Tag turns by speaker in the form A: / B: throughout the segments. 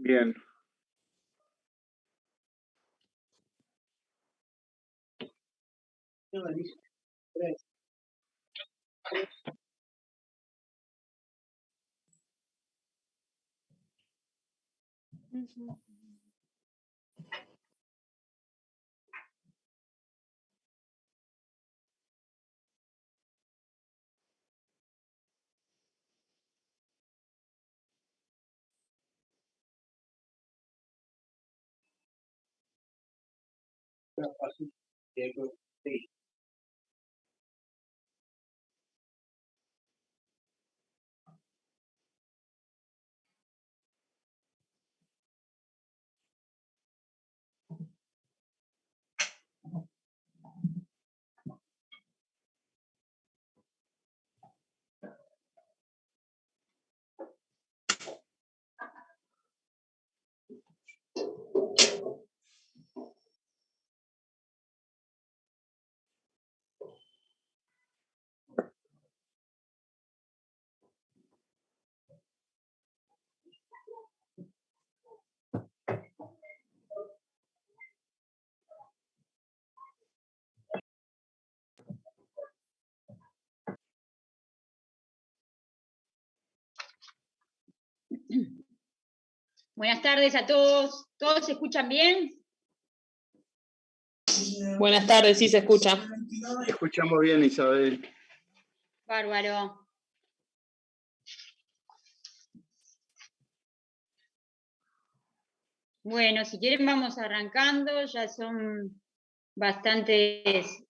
A: Bien.
B: Buenas tardes a todos. ¿Todos se escuchan bien?
C: Buenas tardes, sí se escucha.
A: Escuchamos bien, Isabel.
B: Bárbaro. Bueno, si quieren vamos arrancando, ya son bastantes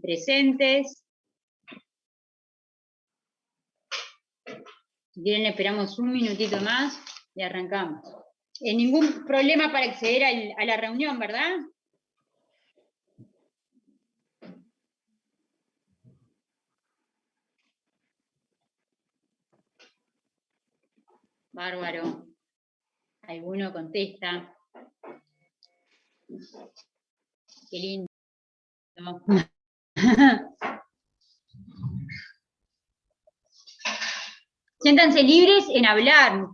B: presentes. Si quieren esperamos un minutito más y arrancamos. Ningún problema para acceder a la reunión, ¿verdad? Bárbaro. Alguno contesta. Qué lindo. Siéntanse libres en hablar,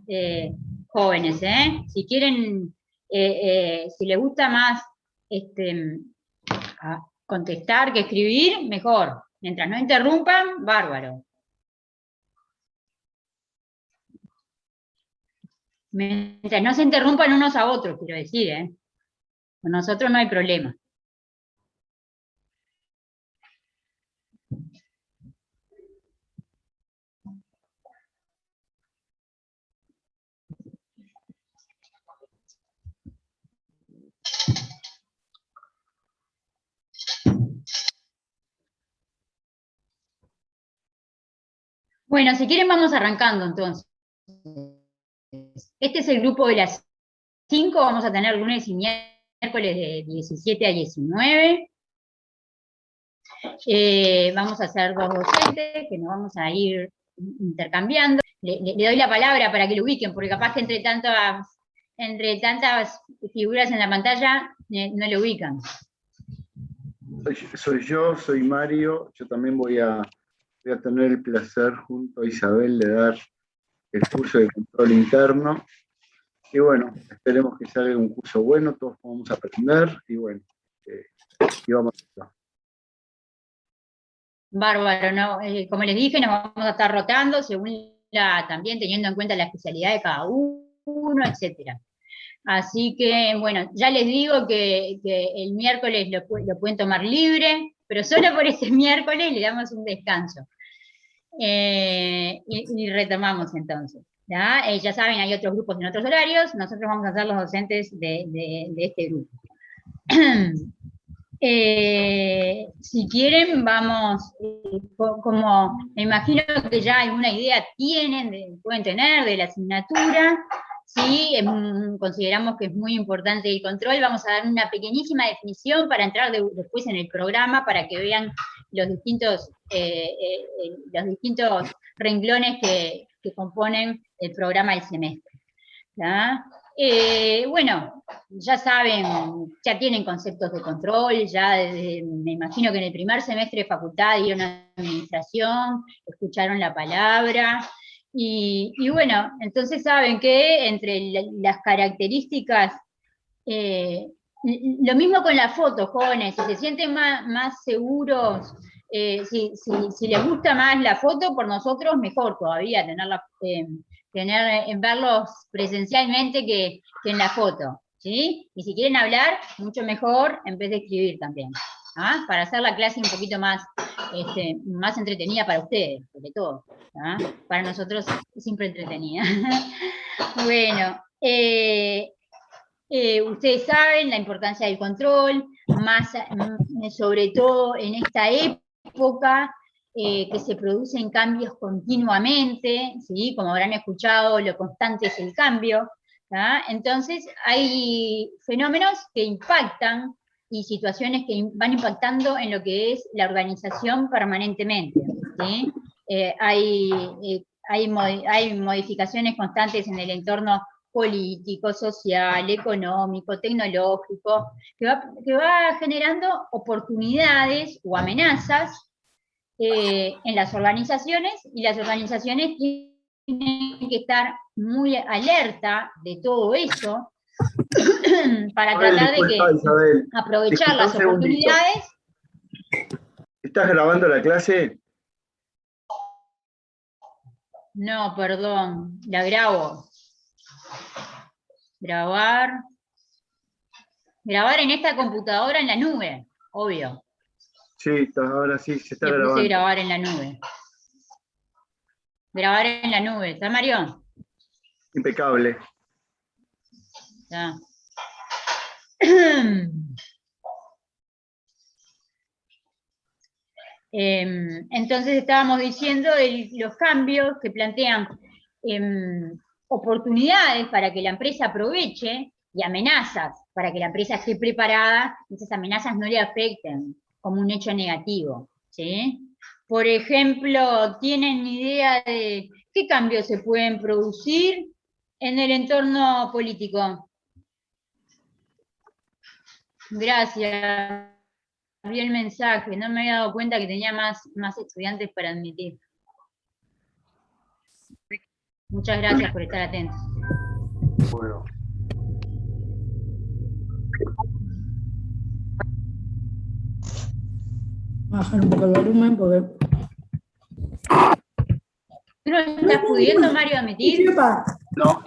B: jóvenes, ¿eh? Si quieren, si les gusta más contestar que escribir, mejor. Mientras no interrumpan, bárbaro. Mientras no se interrumpan unos a otros, quiero decir, ¿eh? Con nosotros no hay problema. Bueno, si quieren vamos arrancando entonces. Este es el grupo de las 5, vamos a tener lunes y miércoles de 17 a 19. Vamos a hacer 2 docentes que nos vamos a ir intercambiando. Le doy la palabra para que lo ubiquen, porque capaz que entre tantas figuras en la pantalla no lo ubican.
A: Soy yo, soy Mario. Yo también voy a tener el placer junto a Isabel de dar el curso de control interno. Y bueno, esperemos que salga un curso bueno, todos podamos aprender y bueno, y vamos a hacerlo.
B: Bárbaro, ¿no? Como les dije, nos vamos a estar rotando según también teniendo en cuenta la especialidad de cada uno, etcétera. Así que, bueno, ya les digo que el miércoles lo pueden tomar libre, pero solo por ese miércoles le damos un descanso. Y retomamos entonces. Ya saben, hay otros grupos en otros horarios, nosotros vamos a ser los docentes de este grupo. Si quieren, vamos, como me imagino que ya alguna idea pueden tener de la asignatura, sí, consideramos que es muy importante el control, vamos a dar una pequeñísima definición para entrar después en el programa, para que vean los distintos renglones que componen el programa del semestre. Bueno, ya saben, ya tienen conceptos de control, ya me imagino que en el primer semestre de facultad dieron administración, escucharon la palabra, Y bueno, entonces saben que entre las características, lo mismo con las fotos, jóvenes, si se sienten más seguros, si les gusta más la foto, por nosotros mejor todavía verlos presencialmente que en la foto, ¿sí? Y si quieren hablar, mucho mejor en vez de escribir también, ¿ah? Para hacer la clase un poquito más entretenida para ustedes, sobre todo, ¿ah? Para nosotros es siempre entretenida. Bueno, ustedes saben la importancia del control, sobre todo en esta época que se producen cambios continuamente, ¿sí? Como habrán escuchado, lo constante es el cambio. ¿tá? Entonces, hay fenómenos que impactan y situaciones que van impactando en lo que es la organización permanentemente. ¿sí? Hay modificaciones constantes en el entorno político, social, económico, tecnológico, que va generando oportunidades o amenazas en las organizaciones, y las organizaciones tienen que estar muy alerta de todo eso para tratar de aprovechar las oportunidades.
A: ¿Estás grabando la clase?
B: No, perdón, la grabo. Grabar en esta computadora en la nube, obvio.
A: Sí, ahora sí, se está
B: grabando.
A: Puse
B: grabar en la nube. Grabar en la nube, ¿está Mario?
A: Impecable.
B: Ya. Entonces estábamos diciendo los cambios que plantean oportunidades para que la empresa aproveche y amenazas para que la empresa esté preparada y esas amenazas no le afecten como un hecho negativo. ¿sí? Por ejemplo, ¿tienen idea de qué cambios se pueden producir en el entorno político? Gracias. Vi el mensaje, no me había dado cuenta que tenía más estudiantes para admitir. Muchas gracias por estar atentos.
A: Bueno.
D: Bajar un poco el volumen porque...
B: ¿Tú no estás pudiendo, Mario, admitir?
A: No.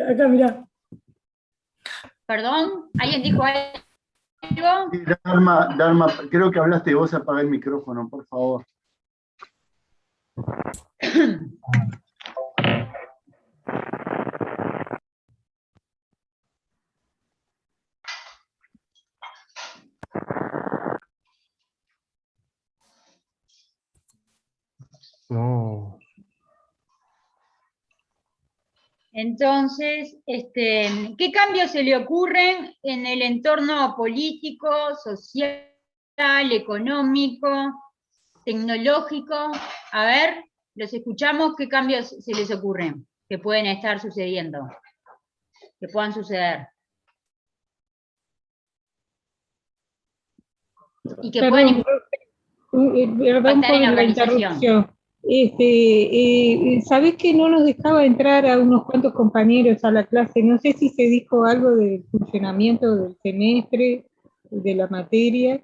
D: Acá, mirá.
B: ¿Perdón? ¿Alguien dijo algo?
A: Sí, Dharma, creo que hablaste y vos apagá el micrófono, por favor.
E: No.
B: Entonces, ¿qué cambios se le ocurren en el entorno político, social, económico, tecnológico? A ver, los escuchamos, ¿qué cambios se les ocurren que pueden estar sucediendo? Que puedan suceder. Y que pueden
D: impactar en la organización. Sabés que no nos dejaba entrar a unos cuantos compañeros a la clase. No sé si se dijo algo del funcionamiento del semestre, de la materia.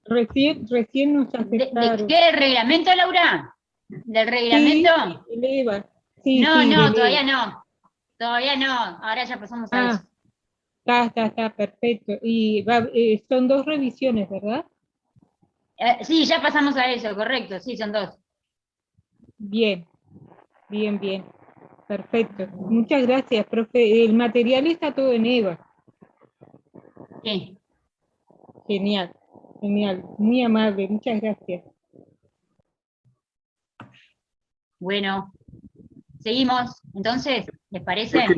D: Recién nos aceptaron.
B: ¿De qué reglamento, Laura? ¿Del reglamento?
D: Sí, eleva. Sí,
B: no,
D: sí,
B: no, todavía no. Todavía no. Ahora ya pasamos a eso.
D: Está, perfecto. Y son 2 revisiones, ¿verdad?
B: Sí, ya pasamos a eso, correcto, sí, son 2.
D: Bien. Perfecto. Muchas gracias, profe. El material está todo en EVA.
B: Sí.
D: Genial. Muy amable, muchas gracias.
B: Bueno, seguimos. Entonces, ¿les parece? A ver,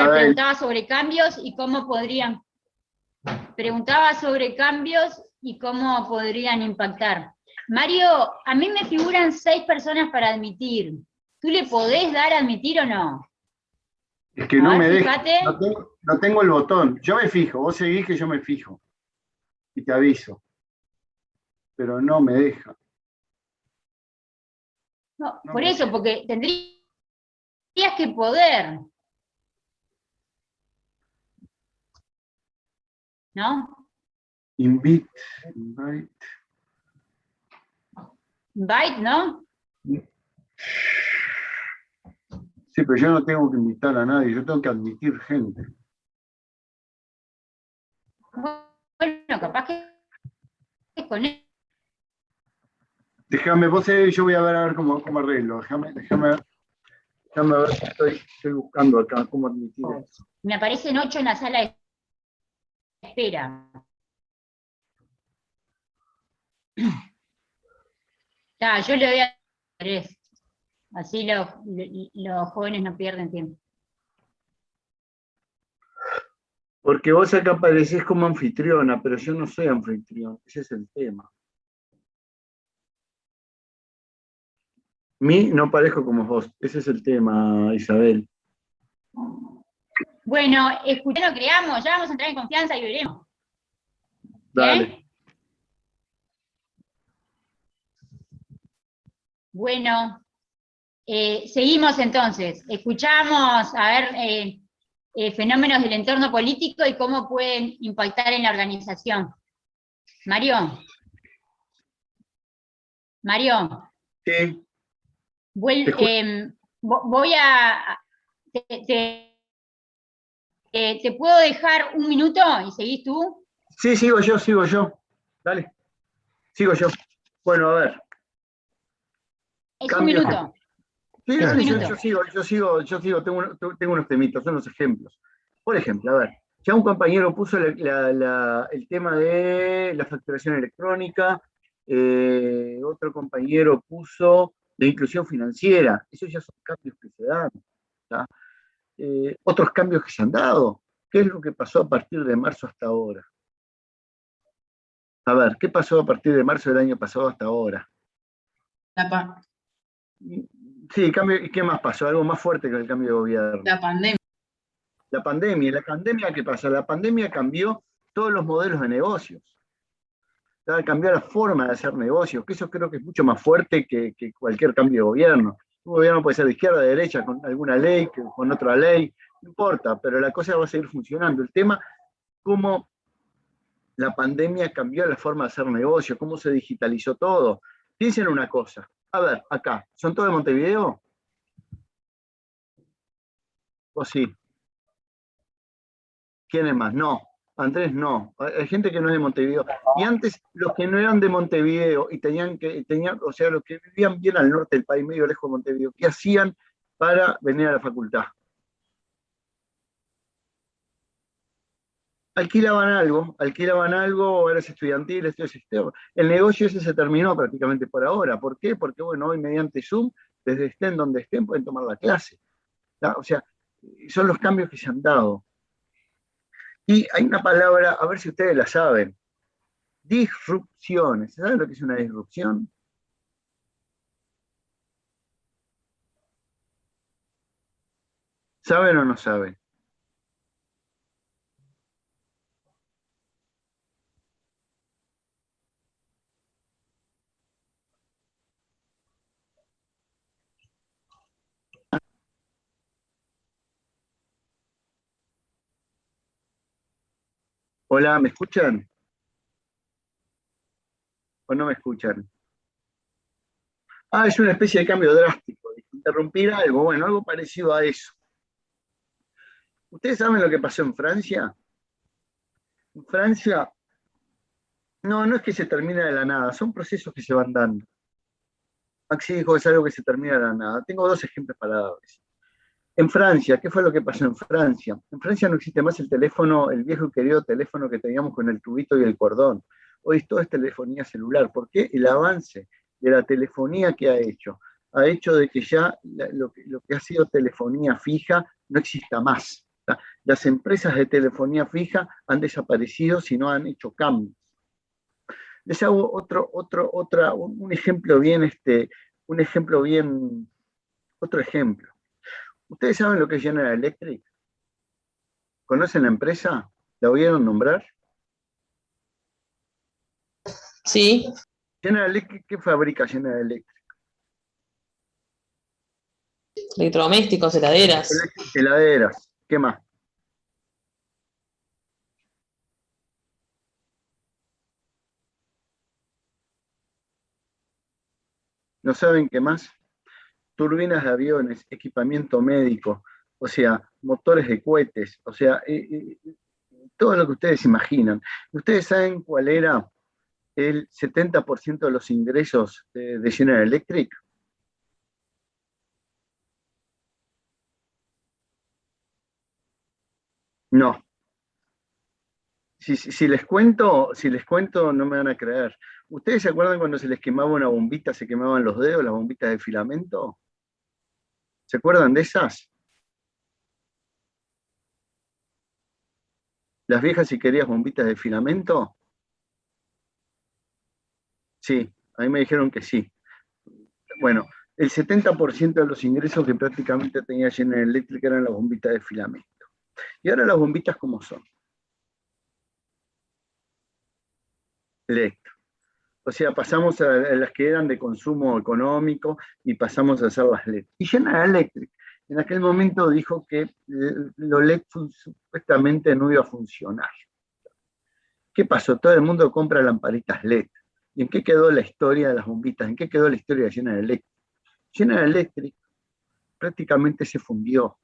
B: preguntaba sobre cambios y cómo podrían... Preguntaba sobre cambios y cómo podrían impactar. Mario, a mí me figuran 6 personas para admitir. ¿Tú le podés dar a admitir o no?
A: Es que no me deja. No tengo el botón. Yo me fijo, vos seguís que yo me fijo. Y te aviso. Pero no me deja.
B: No,
A: No
B: por
A: me-
B: eso, porque tendrías que poder, ¿no?
A: Invite.
B: Invite, ¿no?
A: Sí, pero yo no tengo que invitar a nadie, yo tengo que admitir gente.
B: Bueno, capaz que con él.
A: Déjame, vos yo voy a ver cómo arreglo. Déjame ver, estoy buscando acá cómo admitir esto.
B: Me aparecen 8 en la sala de espera. Ya, yo le doy a 3. Así los jóvenes no pierden tiempo.
A: Porque vos acá aparecés como anfitriona, pero yo no soy anfitrión, ese es el tema. Mí no parezco como vos, ese es el tema, Isabel.
B: Bueno, no creamos, ya vamos a entrar en confianza y veremos.
A: Dale.
B: Bueno, seguimos entonces. Escuchamos, a ver, fenómenos del entorno político y cómo pueden impactar en la organización. Mario.
A: Sí.
B: Voy a... ¿Te puedo dejar un minuto y seguís tú?
A: Sí, sigo yo. Dale. Sigo yo. Bueno, a ver.
B: Es
A: Cambio.
B: un minuto.
A: Sí,
B: Es un
A: dale,
B: minuto.
A: yo sigo, tengo unos temitas, son los ejemplos. Por ejemplo, a ver, ya un compañero puso el tema de la facturación electrónica, otro compañero puso la inclusión financiera, esos ya son cambios que se dan. ¿Tá? Otros cambios que se han dado, ¿qué es lo que pasó a partir de marzo hasta ahora? A ver, ¿qué pasó a partir de marzo del año pasado hasta ahora? Sí, ¿qué más pasó? Algo más fuerte que el cambio de gobierno.
C: La pandemia.
A: La pandemia, ¿qué pasa? La pandemia cambió todos los modelos de negocios. Cambió la forma de hacer negocios, que eso creo que es mucho más fuerte que cualquier cambio de gobierno. Un gobierno puede ser de izquierda, de derecha, con alguna ley, con otra ley, no importa, pero la cosa va a seguir funcionando. El tema, cómo la pandemia cambió la forma de hacer negocios, cómo se digitalizó todo. Piensen una cosa. A ver, acá, ¿son todos de Montevideo? ¿O sí? ¿Quién es más? No. Andrés no. Hay gente que no es de Montevideo. Y antes, los que no eran de Montevideo y tenían, o sea, los que vivían bien al norte del país, medio lejos de Montevideo, ¿qué hacían para venir a la facultad? Alquilaban algo, horas estudiantiles, todo ese sistema. El negocio ese se terminó prácticamente por ahora. ¿Por qué? Porque, bueno, hoy mediante Zoom, desde estén donde estén, pueden tomar la clase. ¿Tá? O sea, son los cambios que se han dado. Y hay una palabra, a ver si ustedes la saben, disrupciones. ¿Saben lo que es una disrupción? ¿Saben o no saben? Hola, ¿me escuchan? ¿O no me escuchan? Ah, es una especie de cambio drástico, de interrumpir algo, bueno, algo parecido a eso. ¿Ustedes saben lo que pasó en Francia? En Francia, no es que se termina de la nada, son procesos que se van dando. Maxi dijo que es algo que se termina de la nada. Tengo dos ejemplos para darles. En Francia, ¿qué fue lo que pasó en Francia? En Francia no existe más el teléfono, el viejo y querido teléfono que teníamos con el tubito y el cordón. Hoy todo es telefonía celular. ¿Por qué? El avance de la telefonía que ha hecho de que ya lo que ha sido telefonía fija no exista más. Las empresas de telefonía fija han desaparecido si no han hecho cambios. Les hago un ejemplo bien, otro ejemplo. ¿Ustedes saben lo que es General Electric? ¿Conocen la empresa? ¿La oyeron nombrar?
C: Sí.
A: General Electric, ¿qué fabrica General Electric?
C: electrodomésticos, heladeras.
A: Heladeras, ¿qué más? ¿No saben qué más? Turbinas de aviones, equipamiento médico, o sea, motores de cohetes, o sea, todo lo que ustedes imaginan. ¿Ustedes saben cuál era el 70% de los ingresos de General Electric? No. Si les cuento, no me van a creer. ¿Ustedes se acuerdan cuando se les quemaba una bombita, se quemaban los dedos, las bombitas de filamento? ¿Se acuerdan de esas? Las viejas y queridas bombitas de filamento. Sí, a mí me dijeron que sí. Bueno, el 70% de los ingresos que prácticamente tenía General Electric eran las bombitas de filamento. Y ahora las bombitas, ¿cómo son? LED. O sea, pasamos a las que eran de consumo económico y pasamos a hacer las LED. Y General Electric en aquel momento dijo que lo LED supuestamente no iba a funcionar. ¿Qué pasó? Todo el mundo compra lamparitas LED. ¿Y en qué quedó la historia de las bombitas? ¿En qué quedó la historia de General Electric? General Electric prácticamente se fundió.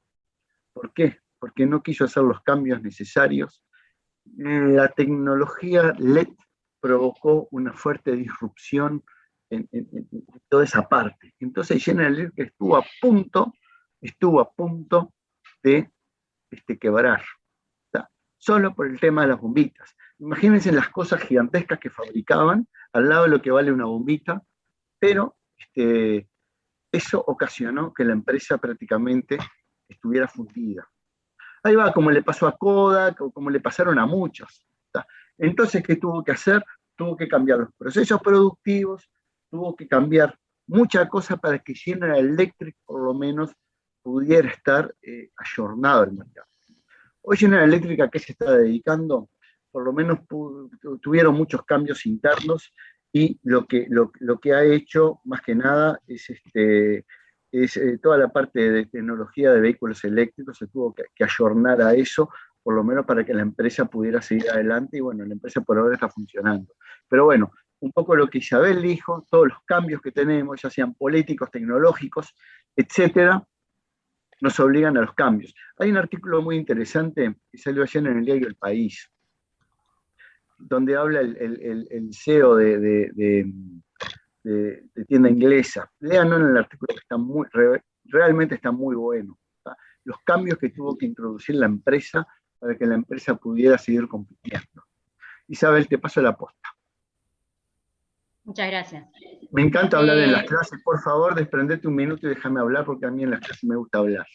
A: ¿Por qué? Porque no quiso hacer los cambios necesarios. La tecnología LED provocó una fuerte disrupción en toda esa parte. Entonces General Electric estuvo a punto de quebrar, ¿tá? Solo por el tema de las bombitas. Imagínense las cosas gigantescas que fabricaban al lado de lo que vale una bombita, pero eso ocasionó que la empresa prácticamente estuviera fundida. Ahí va, como le pasó a Kodak, o como le pasaron a muchos. ¿Tá? Entonces, ¿qué tuvo que hacer? Tuvo que cambiar los procesos productivos, tuvo que cambiar muchas cosas para que General Electric, por lo menos, pudiera estar ayornado al mercado. Hoy General Electric, ¿a qué se está dedicando? Por lo menos tuvieron muchos cambios internos y lo que ha hecho, más que nada, es toda la parte de tecnología de vehículos eléctricos, se tuvo que ayornar a eso, por lo menos para que la empresa pudiera seguir adelante, y bueno, la empresa por ahora está funcionando. Pero bueno, un poco lo que Isabel dijo, todos los cambios que tenemos, ya sean políticos, tecnológicos, etcétera, nos obligan a los cambios. Hay un artículo muy interesante que salió ayer en el diario El País, donde habla el CEO de tienda inglesa. Léanlo en el artículo, que está realmente está muy bueno. ¿Tá? Los cambios que tuvo que introducir la empresa para que la empresa pudiera seguir compitiendo. Isabel, te paso la posta.
B: Muchas gracias.
A: Me encanta hablar en las clases. Por favor, desprendete un minuto y déjame hablar, porque a mí en las clases me gusta hablar.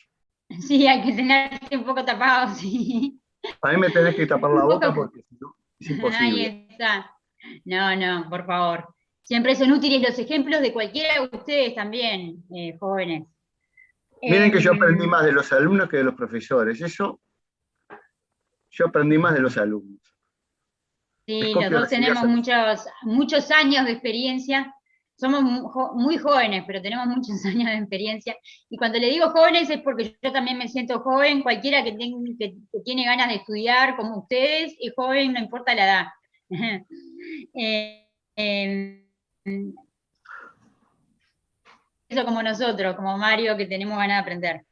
B: Sí, hay que tenerte un poco tapado, sí.
A: A mí me tenés que tapar la boca porque si no, es imposible.
B: Ahí está. No, por favor. Siempre son útiles los ejemplos de cualquiera de ustedes también, jóvenes.
A: Miren que yo aprendí más de los alumnos que de los profesores. Eso, yo aprendí más de los alumnos.
B: Sí, los dos tenemos muchos años de experiencia. Somos muy jóvenes, pero tenemos muchos años de experiencia. Y cuando le digo jóvenes es porque yo también me siento joven. Cualquiera que tiene ganas de estudiar como ustedes es joven, no importa la edad. Eso como nosotros, como Mario, que tenemos ganas de aprender.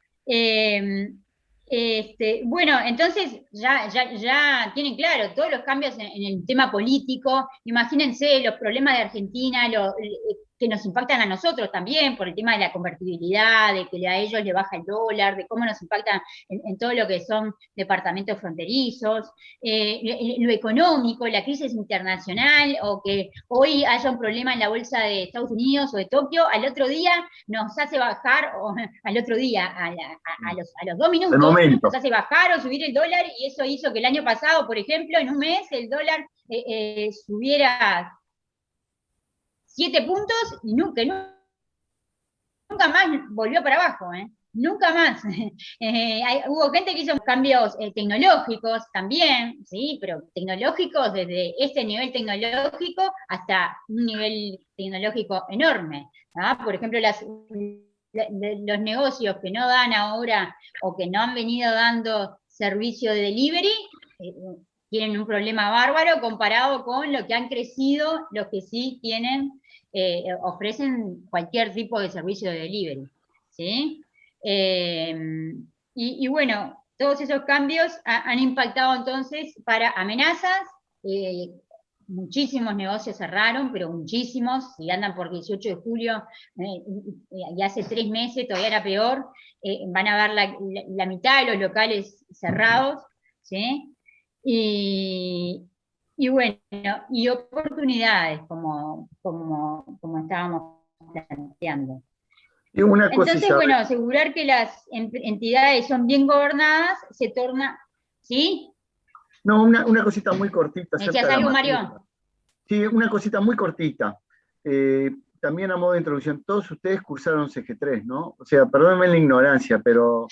B: Bueno, entonces ya tienen claro todos los cambios en el tema político. Imagínense los problemas de Argentina, que nos impactan a nosotros también por el tema de la convertibilidad, de que a ellos le baja el dólar, de cómo nos impacta en todo lo que son departamentos fronterizos, lo económico, la crisis internacional, o que hoy haya un problema en la bolsa de Estados Unidos o de Tokio, al otro día nos hace bajar, o al otro día, a los 2 minutos, nos hace bajar o subir el dólar, y eso hizo que el año pasado, por ejemplo, en un mes, el dólar subiera 7 puntos y nunca más volvió para abajo, nunca más. Hubo gente que hizo cambios tecnológicos también, ¿sí? Pero tecnológicos desde este nivel tecnológico hasta un nivel tecnológico enorme. ¿Ah? Por ejemplo, los negocios que no dan ahora o que no han venido dando servicio de delivery, tienen un problema bárbaro comparado con lo que han crecido los que sí tienen, ofrecen cualquier tipo de servicio de delivery, ¿sí? Y bueno, todos esos cambios han impactado entonces para amenazas, muchísimos negocios cerraron, pero muchísimos, y andan por 18 de julio, y hace 3 meses todavía era peor, van a ver la mitad de los locales cerrados, ¿sí? Y bueno, y oportunidades, como estábamos planteando.
A: Y una cosa,
B: Entonces,
A: Isabel,
B: bueno, asegurar que las entidades son bien gobernadas se torna, ¿sí?
A: no, una cosita muy cortita
B: ¿Me
A: acerca
B: decías
A: de la
B: algo,
A: materia.
B: Mario?
A: Sí, una cosita muy cortita. También a modo de introducción, todos ustedes cursaron CG3, ¿no? O sea, perdónenme la ignorancia, pero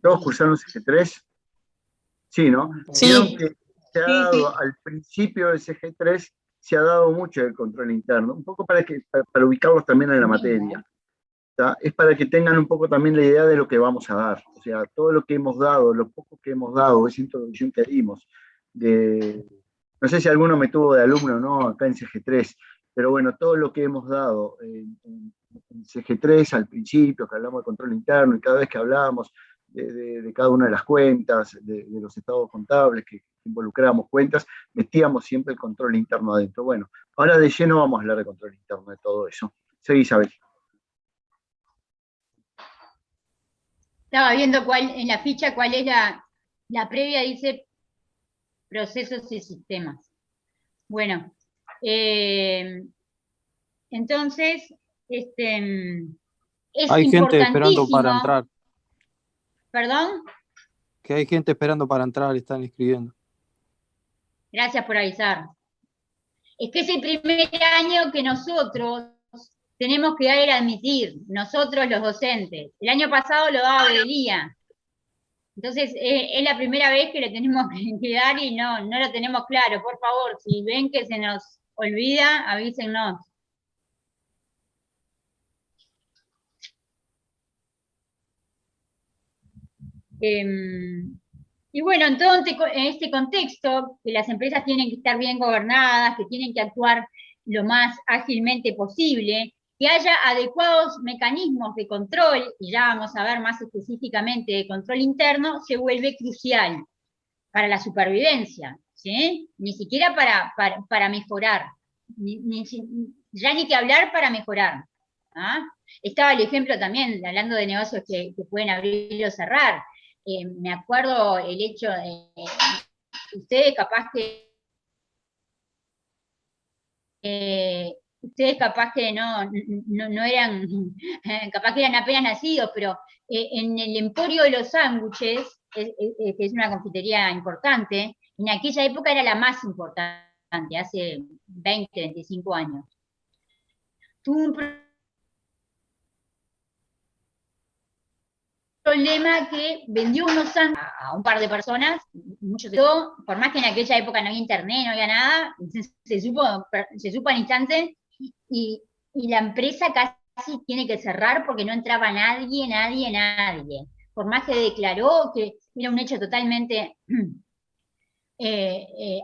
A: todos cursaron CG3. Sí, ¿no? Vieron
C: Sí,
A: que se ha dado al principio del CG3, se ha dado mucho del control interno, un poco para ubicarlos también en la materia. ¿Tá? Es para que tengan un poco también la idea de lo que vamos a dar. O sea, todo lo que hemos dado, lo poco que hemos dado, esa introducción que dimos, no sé si alguno me tuvo de alumno, ¿no? Acá en CG3, pero bueno, todo lo que hemos dado en CG3 al principio, que hablamos de control interno, y cada vez que hablábamos de cada una de las cuentas, de los estados contables, que involucrábamos cuentas, metíamos siempre el control interno adentro. Bueno, ahora de lleno vamos a hablar de control interno de todo eso. Sí, Isabel.
B: Estaba viendo en la ficha cuál es la previa, dice procesos y sistemas. Bueno, entonces, es
E: Hay gente esperando para
B: importantísimo,
E: entrar,
B: perdón,
E: que hay gente esperando para entrar y están escribiendo.
B: gracias por avisar. Es que es el primer año que nosotros tenemos que dar el admitir, nosotros los docentes. El año pasado lo daba Bedelía. Entonces, es la primera vez que le tenemos que dar y no lo tenemos claro. Por favor, si ven que se nos olvida, avísennos. Y bueno, entonces, en este contexto, que las empresas tienen que estar bien gobernadas, que tienen que actuar lo más ágilmente posible, que haya adecuados mecanismos de control, y ya vamos a ver más específicamente de control interno, se vuelve crucial para la supervivencia, ¿sí? Ni siquiera para mejorar, ya ni que hablar para mejorar. ¿Ah? Estaba el ejemplo también, hablando de negocios que pueden abrir o cerrar. Me acuerdo el hecho de ustedes capaz que no eran, capaz que eran apenas nacidos, pero en el Emporio de los Sándwiches, que es una confitería importante, en aquella época era la más importante, hace 20, 25 años. Tuvo un problema que vendió unos sándwiches a un par de personas, muchos de todo, por más que en aquella época no había internet, no había nada, se supo al instante, y la empresa casi tiene que cerrar porque no entraba nadie. Por más que declaró que era un hecho totalmente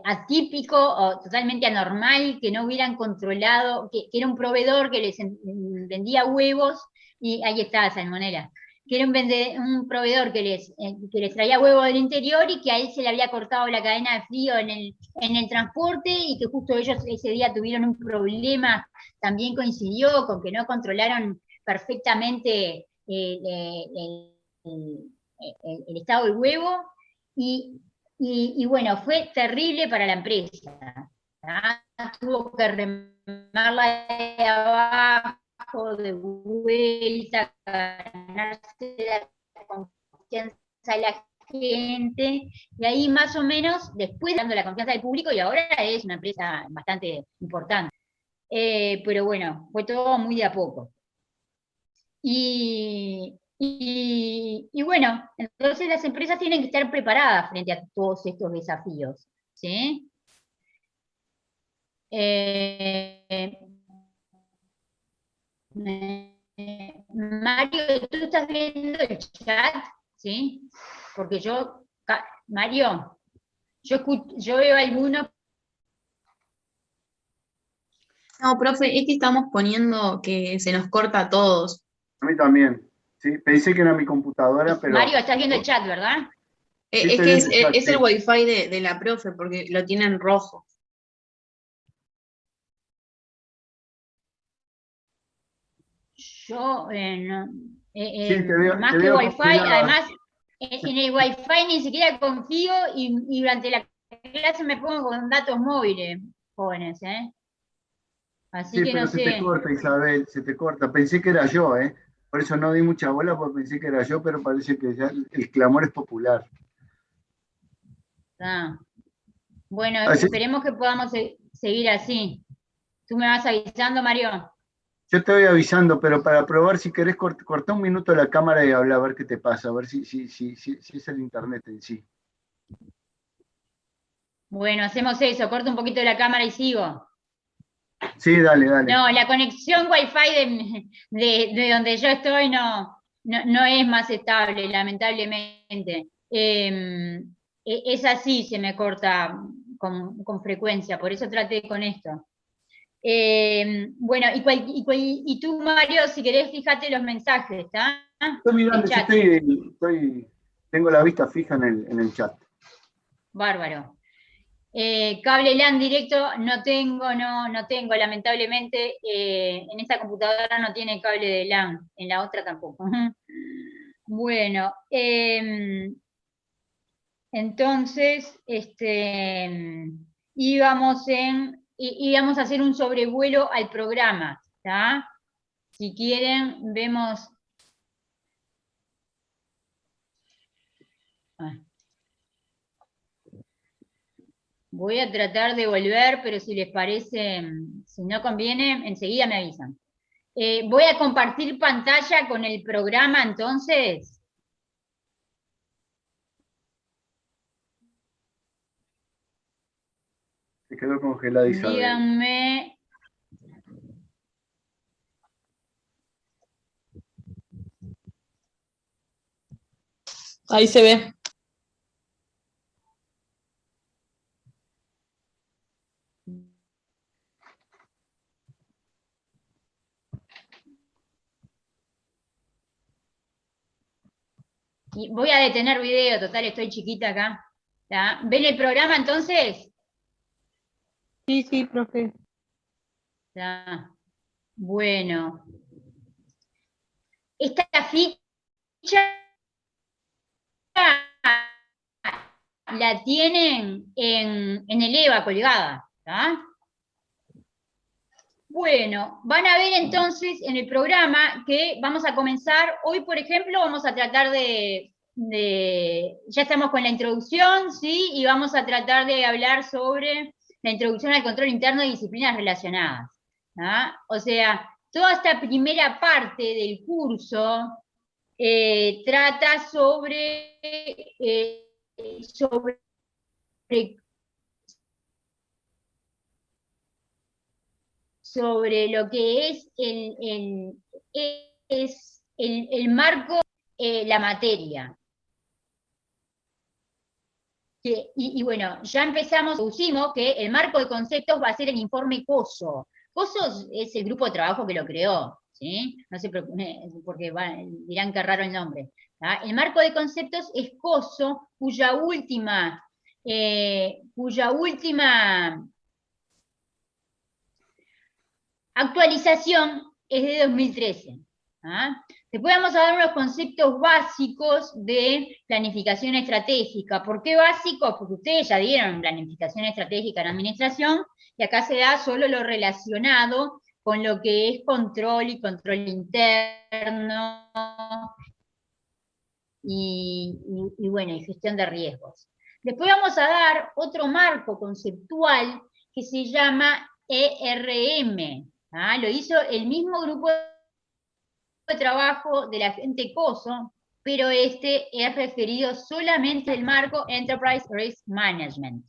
B: atípico o totalmente anormal, que no hubieran controlado, que era un proveedor que les vendía huevos, y ahí está, salmonela, que era un proveedor que les traía huevos del interior y que a él se le había cortado la cadena de frío en el transporte, y que justo ellos ese día tuvieron un problema, también coincidió con que no controlaron perfectamente el estado del huevo, y bueno, fue terrible para la empresa. Tuvo que remarla de abajo, de vuelta, ganarse la confianza de la gente, y ahí más o menos, después dando la confianza del público, y ahora es una empresa bastante importante. Pero bueno, fue todo muy de a poco. Y bueno, entonces las empresas tienen que estar preparadas frente a todos estos desafíos, ¿sí? Mario, ¿tú estás viendo el chat? ¿Sí? Porque yo, Mario, yo veo algunos.
C: No, profe, es que estamos poniendo que se nos corta a todos.
A: A mí también. Sí, pensé que era mi computadora, pero...
B: Mario, estás viendo el chat, ¿verdad?
A: Sí,
C: Es
A: estoy
C: que
A: viendo el chat,
C: es el
A: sí.
C: wifi de la profe, porque lo tiene en rojo.
B: Yo,
A: Sí,
B: más
A: te
B: que
A: veo
B: Wi-Fi,
A: congelada.
B: además, en el Wi-Fi ni siquiera confío y durante la clase me pongo con datos móviles, jóvenes, ¿eh? Así
A: Sí,
B: que no
A: pero se te
B: sé.
A: corta, Isabel, se te corta. Pensé que era yo, ¿eh? Por eso no di mucha bola, porque pensé que era yo, pero parece que ya el clamor es popular.
B: Ah, bueno,
A: Así-
B: esperemos que podamos seguir así. ¿Tú me vas avisando, Mario?
A: yo te voy avisando, pero para probar, si querés, corta un minuto la cámara y habla a ver qué te pasa, a ver si es el internet en sí.
B: Bueno, hacemos eso, corto un poquito la cámara y sigo.
A: Sí, dale, dale.
B: No, la conexión Wi-Fi de donde yo estoy no es más estable, lamentablemente. Es así, se me corta con frecuencia, por eso traté con esto. Bueno, y tú, Mario, si querés, fíjate los mensajes, ¿está?
A: Estoy
B: El
A: mirando,
B: chat,
A: tengo la vista fija en el chat.
B: bárbaro. Cable LAN directo no tengo, lamentablemente, en esta computadora no tiene cable de LAN, en la otra tampoco. Bueno, entonces, íbamos a hacer un sobrevuelo al programa, ¿está? Si quieren, vemos... Voy a tratar de volver, pero si les parece, si no conviene, enseguida me avisan. Voy a compartir pantalla con el programa, entonces.
A: Se quedó congelada Isabel.
B: Díganme.
C: Ahí se ve.
B: Y voy a detener video, total, estoy chiquita acá. ¿Tá? ¿Ven el programa entonces?
D: Sí, sí, profe.
B: ¿Tá? Bueno. Esta ficha la tienen en el EVA colgada. ¿Tá? Bueno, van a ver entonces en el programa que vamos a comenzar, hoy por ejemplo vamos a tratar ya estamos con la introducción, ¿sí? Y vamos a tratar de hablar sobre la introducción al control interno de disciplinas relacionadas. ¿Ah? O sea, toda esta primera parte del curso trata sobre lo que es el marco, la materia. Y bueno, ya empezamos, pusimos que el marco de conceptos va a ser el informe COSO. COSO es el grupo de trabajo que lo creó, ¿sí? No sé, porque dirán que raro el nombre. ¿tá? El marco de conceptos es COSO, cuya última actualización es de 2013. ¿ah? Después vamos a dar unos conceptos básicos de planificación estratégica. ¿Por qué básicos? Porque ustedes ya dieron planificación estratégica en administración y acá se da solo lo relacionado con lo que es control y control interno y bueno, y gestión de riesgos. Después vamos a dar otro marco conceptual que se llama ERM. Lo hizo el mismo grupo de trabajo de la gente COSO, pero este es referido solamente al marco Enterprise Risk Management.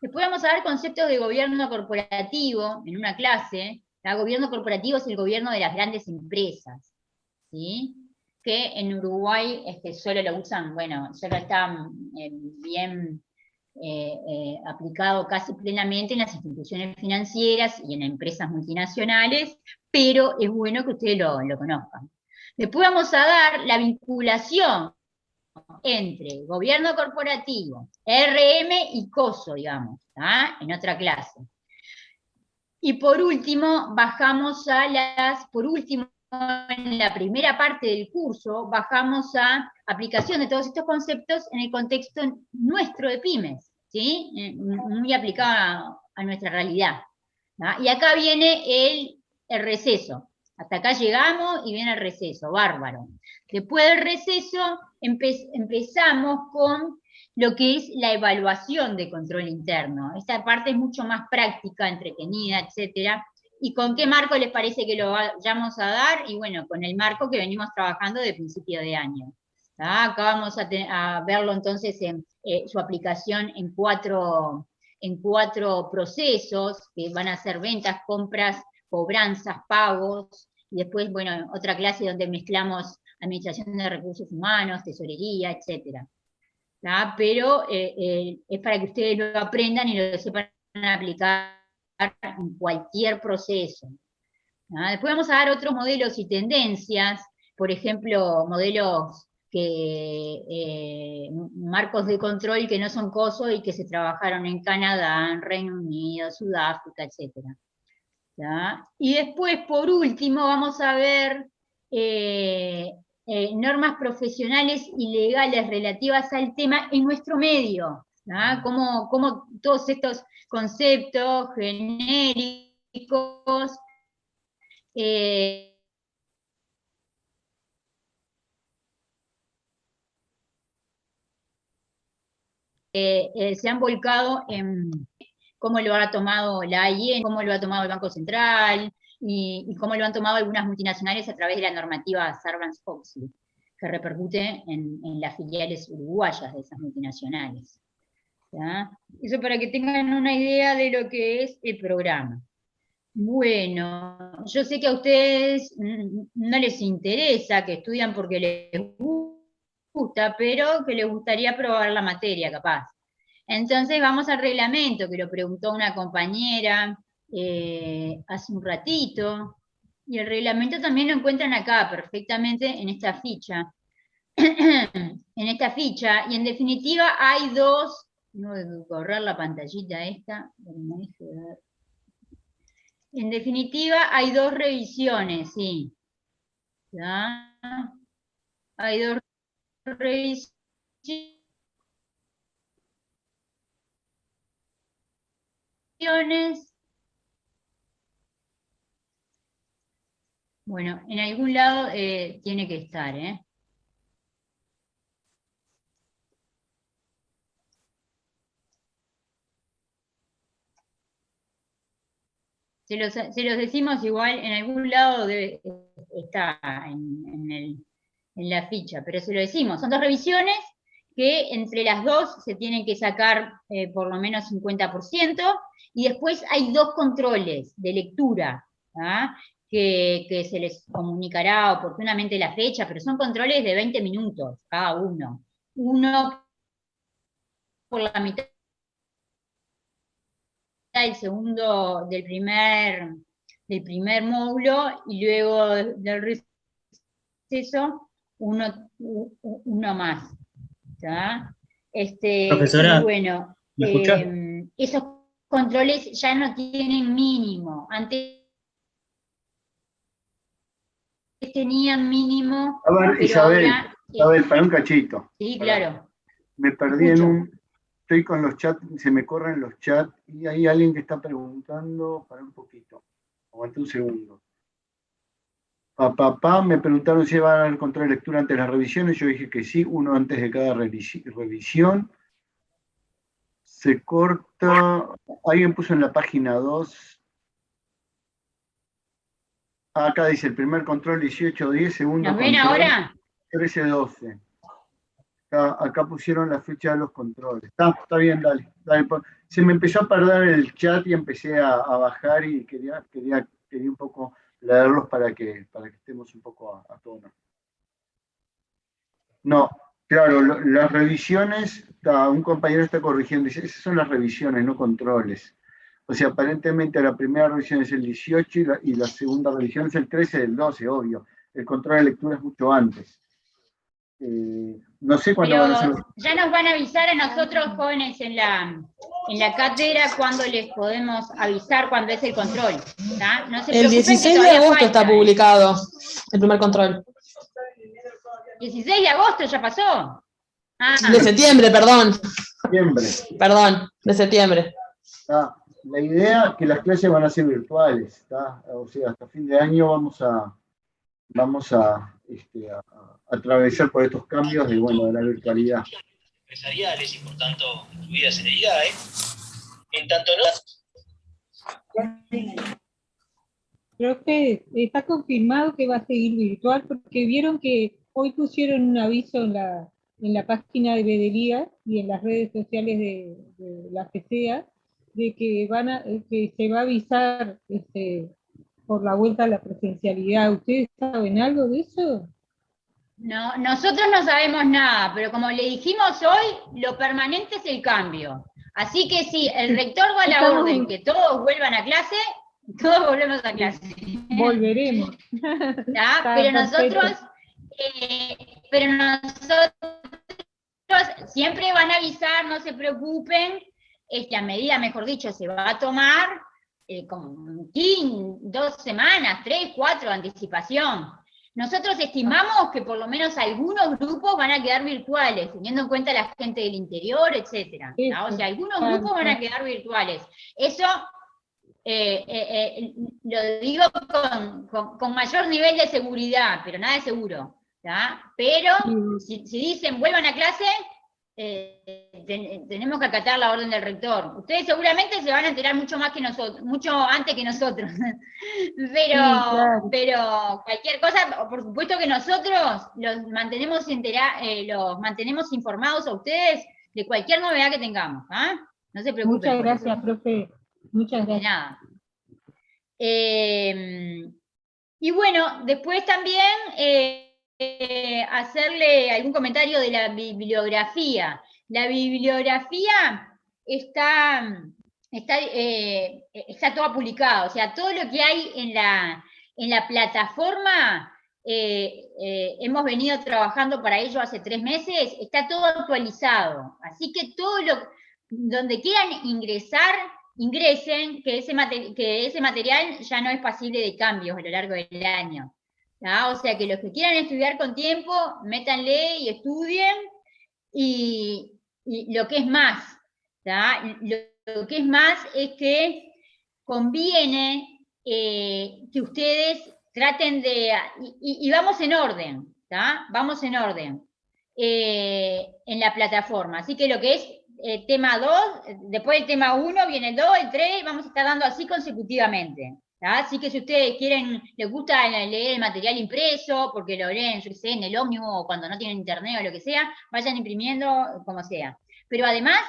B: Después vamos a dar conceptos de gobierno corporativo en una clase. El gobierno corporativo es el gobierno de las grandes empresas. ¿sí? Que en Uruguay solo lo usan, bueno, solo está bien aplicado casi plenamente en las instituciones financieras y en empresas multinacionales, pero es bueno que ustedes lo conozcan. Después vamos a dar la vinculación entre gobierno corporativo, RM y COSO, digamos, en otra clase. Y por último, en la primera parte del curso, bajamos a aplicación de todos estos conceptos en el contexto nuestro de pymes, ¿sí? Muy aplicado a nuestra realidad. ¿no? Y acá viene el receso. Hasta acá llegamos y viene el receso, bárbaro. Después del receso empezamos con lo que es la evaluación de control interno. Esta parte es mucho más práctica, entretenida, etcétera. ¿Y con qué marco les parece que lo vayamos a dar? Y bueno, con el marco que venimos trabajando de principio de año. Acá vamos a verlo entonces en su aplicación en cuatro procesos, que van a ser ventas, compras, cobranzas, pagos, y después, bueno, otra clase donde mezclamos administración de recursos humanos, tesorería, etcétera. Pero es para que ustedes lo aprendan y lo sepan aplicar en cualquier proceso. Después vamos a dar otros modelos y tendencias, por ejemplo, modelos marcos de control que no son COSO y que se trabajaron en Canadá, en Reino Unido, Sudáfrica, etc. Y después, por último, vamos a ver normas profesionales y legales relativas al tema en nuestro medio. Cómo todos estos conceptos genéricos se han volcado en cómo lo ha tomado la AIE, cómo lo ha tomado el Banco Central, y cómo lo han tomado algunas multinacionales a través de la normativa Sarbanes-Oxley, que repercute en las filiales uruguayas de esas multinacionales. Eso para que tengan una idea de lo que es el programa. Bueno, yo sé que a ustedes no les interesa, que estudian porque les gusta, pero que les gustaría probar la materia, capaz. Entonces vamos al reglamento, que lo preguntó una compañera hace un ratito, y el reglamento también lo encuentran acá, perfectamente, en esta ficha. En esta ficha, y en definitiva hay dos, no voy a correr la pantallita esta, en definitiva hay dos revisiones, sí. Hay dos revisiones. Bueno, en algún lado tiene que estar, Se los decimos igual, en algún lado está en la ficha, pero se lo decimos. Son dos revisiones que entre las dos se tienen que sacar por lo menos 50%, y después hay dos controles de lectura, que se les comunicará oportunamente la fecha, pero son controles de 20 minutos cada uno. Uno por la mitad del segundo, del primer módulo, y luego del receso, uno más.
F: Profesora,
B: y bueno,
F: ¿me escucha?
B: Esos controles ya no tienen mínimo. Antes tenían mínimo.
A: A ver,
B: pero
A: Isabel,
B: ahora,
A: para un cachito.
B: Sí, claro.
A: Me perdí estoy con los chats, se me corren los chats, y hay alguien que está preguntando, para un poquito, aguanta un segundo. Me preguntaron si iban a dar control de lectura antes de las revisiones, yo dije que sí, uno antes de cada revisión. Se corta, alguien puso en la página 2, acá dice el primer control 18-10, segundo
B: ¿Nos
A: control
B: ven ahora?
A: 13-12. Acá pusieron la fecha de los controles. Está bien, dale. Se me empezó a perder el chat y empecé a bajar, y quería un poco leerlos para que estemos un poco a tono. No, claro, las revisiones, un compañero está corrigiendo, dice, esas son las revisiones, no controles. O sea, aparentemente la primera revisión es el 18 y la segunda revisión es el 13 del 12, obvio. El control de lectura es mucho antes. No sé cuándo van a ser.
B: Ya nos van a avisar a nosotros, jóvenes, en la cátedra, cuando les podemos avisar cuando es el control. No se
C: el 16 de agosto está publicado el primer control.
B: 16 de agosto ya pasó.
C: De septiembre, perdón.
A: Septiembre.
C: Perdón, de septiembre.
A: La idea es que las clases van a ser virtuales, o sea, hasta fin de año vamos a atravesar por estos cambios de la virtualidad.
F: Empresariales y por tanto incluidas en el IDAE. En tanto no.
D: Profe, está confirmado que va a seguir virtual, porque vieron que hoy pusieron un aviso en la página de Bedeliga y en las redes sociales de la FESEA, de que que se va a avisar por la vuelta a la presencialidad. ¿Ustedes saben algo de eso?
B: No, nosotros no sabemos nada, pero como le dijimos hoy, lo permanente es el cambio. Así que si el rector da la orden que todos vuelvan a clase, todos volvemos a clase.
D: Volveremos.
B: Pero nosotros siempre van a avisar, no se preocupen, la medida, mejor dicho, se va a tomar con 2 semanas, 3, 4 de anticipación. Nosotros estimamos que por lo menos algunos grupos van a quedar virtuales, teniendo en cuenta la gente del interior, etcétera. O sea, algunos grupos van a quedar virtuales. Eso lo digo con mayor nivel de seguridad, pero nada de seguro. Pero si dicen vuelvan a clase, tenemos que acatar la orden del rector. Ustedes seguramente se van a enterar mucho más que nosotros, mucho antes que nosotros. Pero cualquier cosa, por supuesto que nosotros los mantenemos informados a ustedes de cualquier novedad que tengamos. No se preocupen.
D: Muchas gracias, profe. Muchas gracias.
B: De nada. Y bueno, después también hacerle algún comentario de la bibliografía. La bibliografía está toda publicada, o sea, todo lo que hay en la plataforma, hemos venido trabajando para ello hace 3 meses, está todo actualizado. Así que donde quieran ingresar, ingresen, que ese material ya no es pasible de cambios a lo largo del año. O sea que los que quieran estudiar con tiempo, métanle y estudien, y lo que es más, lo que es más es que conviene que ustedes traten de, y vamos en orden, vamos en orden en la plataforma, así que lo que es tema 2, después del tema 1 viene el 2, el 3, vamos a estar dando así consecutivamente. Así que si ustedes les gusta leer el material impreso, porque lo leen, yo qué sé, en el ómnibus o cuando no tienen internet o lo que sea, vayan imprimiendo como sea. Pero además,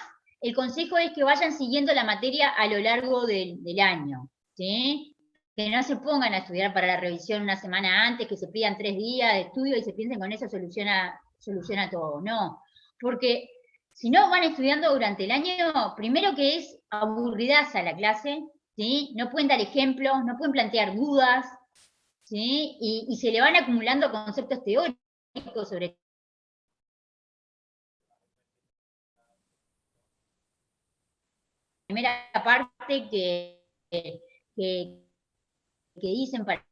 B: el consejo es que vayan siguiendo la materia a lo largo del año, ¿sí? Que no se pongan a estudiar para la revisión una semana antes, que se pidan 3 días de estudio y se piensen con eso soluciona todo. No, porque si no van estudiando durante el año, primero que es aburridaza la clase, ¿sí? No pueden dar ejemplos, no pueden plantear dudas, ¿sí? Y se le van acumulando conceptos teóricos sobre la primera parte que dicen para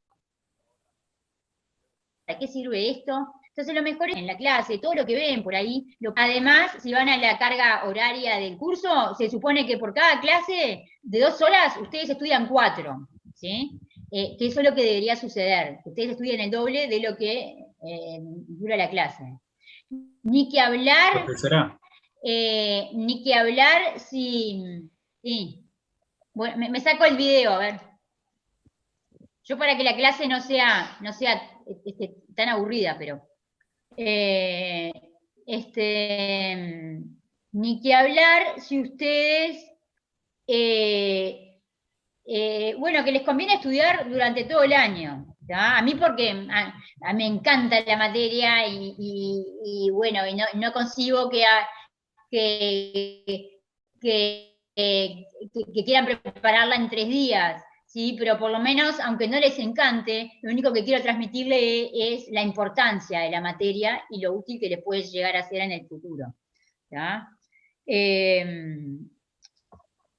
B: qué sirve esto. Entonces lo mejor es en la clase, todo lo que ven por ahí. Además, si van a la carga horaria del curso, se supone que por cada clase de 2 horas, ustedes estudian 4, ¿sí? Que eso es lo que debería suceder. Ustedes estudian el doble de lo que dura la clase. Ni que hablar...
G: Profesora.
B: Ni que hablar si... Sí. Bueno, me saco el video, a ver. Yo para que la clase no sea tan aburrida, pero... ni que hablar si ustedes, bueno, que les conviene estudiar durante todo el año, ¿tá? A mí porque me encanta la materia y bueno, y no consigo que, que quieran prepararla en 3 días, ¿sí? Pero por lo menos, aunque no les encante, lo único que quiero transmitirle es la importancia de la materia y lo útil que le puede llegar a ser en el futuro. ¿Tá?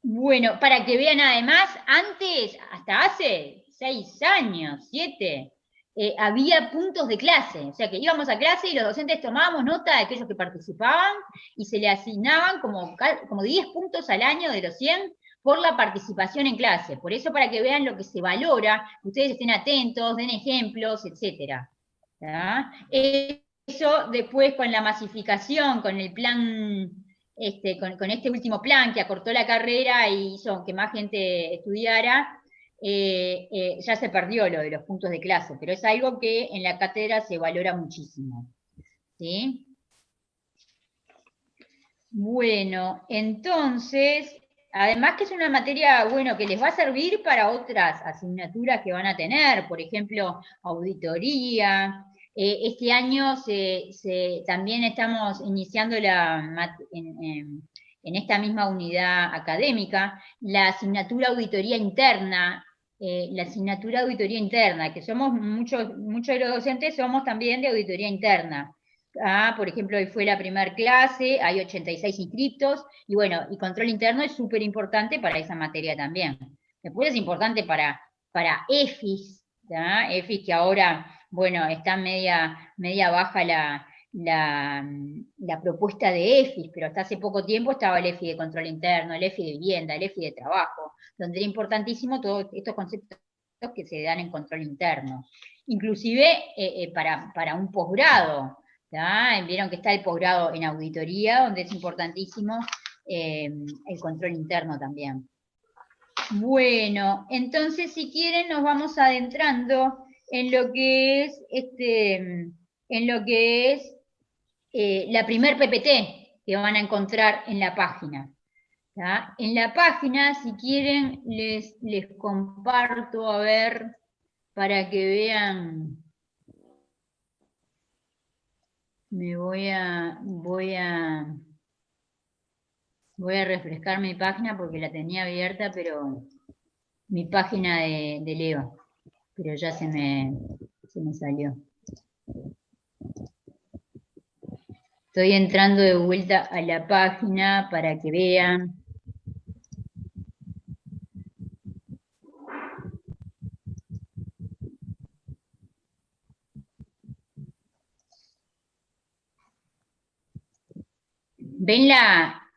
B: Bueno, para que vean además, antes, hasta hace 6 años, 7, había puntos de clase, o sea que íbamos a clase y los docentes tomábamos nota de aquellos que participaban y se le asignaban como 10 puntos al año de los 100 por la participación en clase. Por eso, para que vean lo que se valora, ustedes estén atentos, den ejemplos, etc. Eso después con la masificación, con el plan, con este último plan que acortó la carrera y hizo que más gente estudiara, ya se perdió lo de los puntos de clase, pero es algo que en la cátedra se valora muchísimo. ¿Sí? Bueno, entonces, además que es una materia, bueno, que les va a servir para otras asignaturas que van a tener, por ejemplo, auditoría. Este año también estamos iniciando en esta misma unidad académica la asignatura auditoría interna, que somos muchos de los docentes somos también de auditoría interna. Por ejemplo, hoy fue la primera clase, hay 86 inscriptos, y bueno, y control interno es súper importante para esa materia también. Después es importante para EFIS, ¿tá? EFIS que ahora, bueno, está media baja la propuesta de EFIS, pero hasta hace poco tiempo estaba el EFI de control interno, el EFI de vivienda, el EFI de trabajo, donde era importantísimo todos estos conceptos que se dan en control interno. Inclusive para un posgrado, ¿tá? Vieron que está el posgrado en auditoría, donde es importantísimo el control interno también. Bueno, entonces si quieren nos vamos adentrando en lo que es la primer PPT que van a encontrar en la página. ¿Tá? En la página, si quieren, les comparto, a ver, para que vean. Voy a refrescar mi página porque la tenía abierta, pero mi página de Leo, pero ya se me salió. Estoy entrando de vuelta a la página para que vean. ¿Ven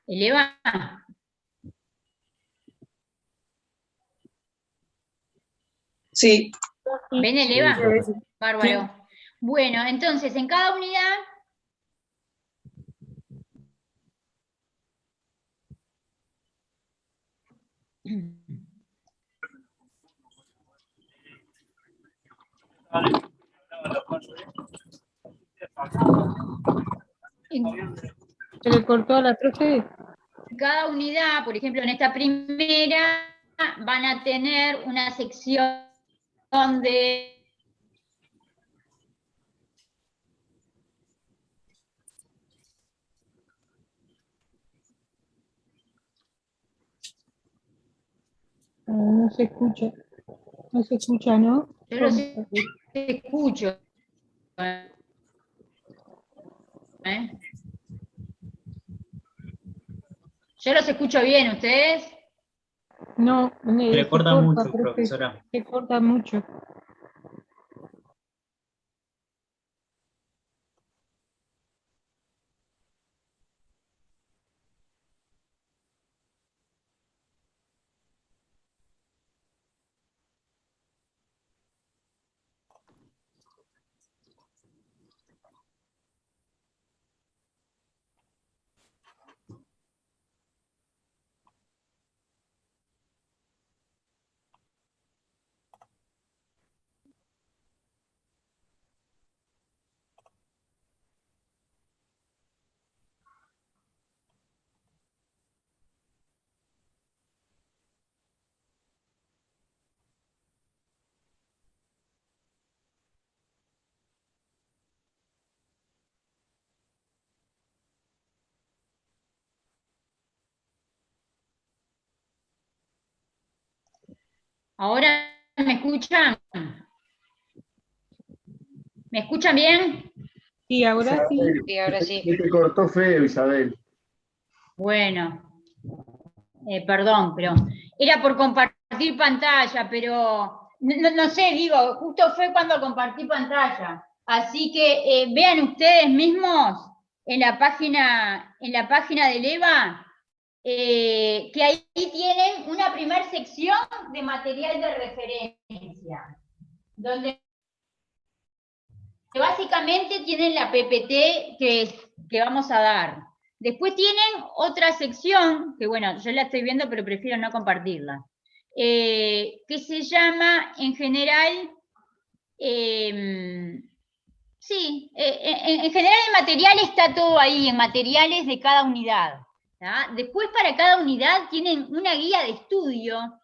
B: el EVA?
G: Sí.
B: ¿Ven el EVA?
G: Sí.
B: Bárbaro.
G: Sí.
B: Bueno, entonces, en cada unidad...
D: ¿Se le cortó a la profe?
B: Cada unidad, por ejemplo, en esta primera, van a tener una sección de...
D: No se escucha. No se escucha, ¿no?
B: Yo los escucho. Yo los escucho bien, ¿ustedes?
D: No,
H: Le corta mucho,
D: profe,
H: profesora.
D: se corta mucho.
B: ¿Ahora me escuchan? ¿Me escuchan bien?
D: Sí, ahora sí.
C: Sí, ahora sí.
A: Se te cortó feo, Isabel.
B: Bueno, perdón, pero era por compartir pantalla, pero no sé, digo, justo fue cuando compartí pantalla. Así que vean ustedes mismos en la página del EVA, que ahí tienen una primera sección de material de referencia, donde básicamente tienen la PPT que vamos a dar. Después tienen otra sección, que bueno, yo la estoy viendo, pero prefiero no compartirla, que se llama, en general, sí, en general el material está todo ahí, en materiales de cada unidad. ¿tá? Después para cada unidad tienen una guía de estudio,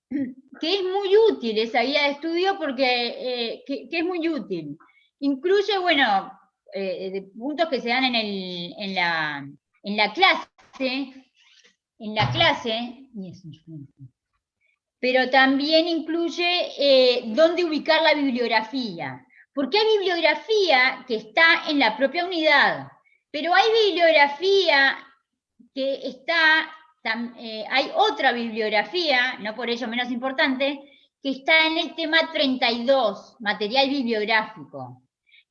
B: que es muy útil esa guía de estudio porque que es muy útil. Incluye, bueno, puntos que se dan en la clase, pero también incluye dónde ubicar la bibliografía. Porque hay bibliografía que está en la propia unidad, pero hay bibliografía que está, hay otra bibliografía, no por ello menos importante, que está en el tema 32, material bibliográfico.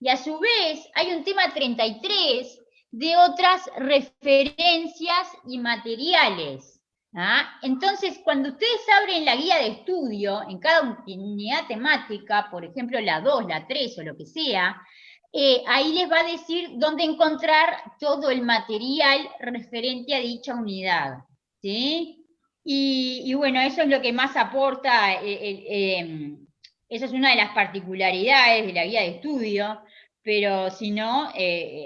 B: Y a su vez hay un tema 33 de otras referencias y materiales. ¿ah? Entonces, cuando ustedes abren la guía de estudio en cada unidad temática, por ejemplo la 2, la 3 o lo que sea, ahí les va a decir dónde encontrar todo el material referente a dicha unidad. ¿sí? Y bueno, eso es lo que más aporta, eso es una de las particularidades de la guía de estudio, pero si no,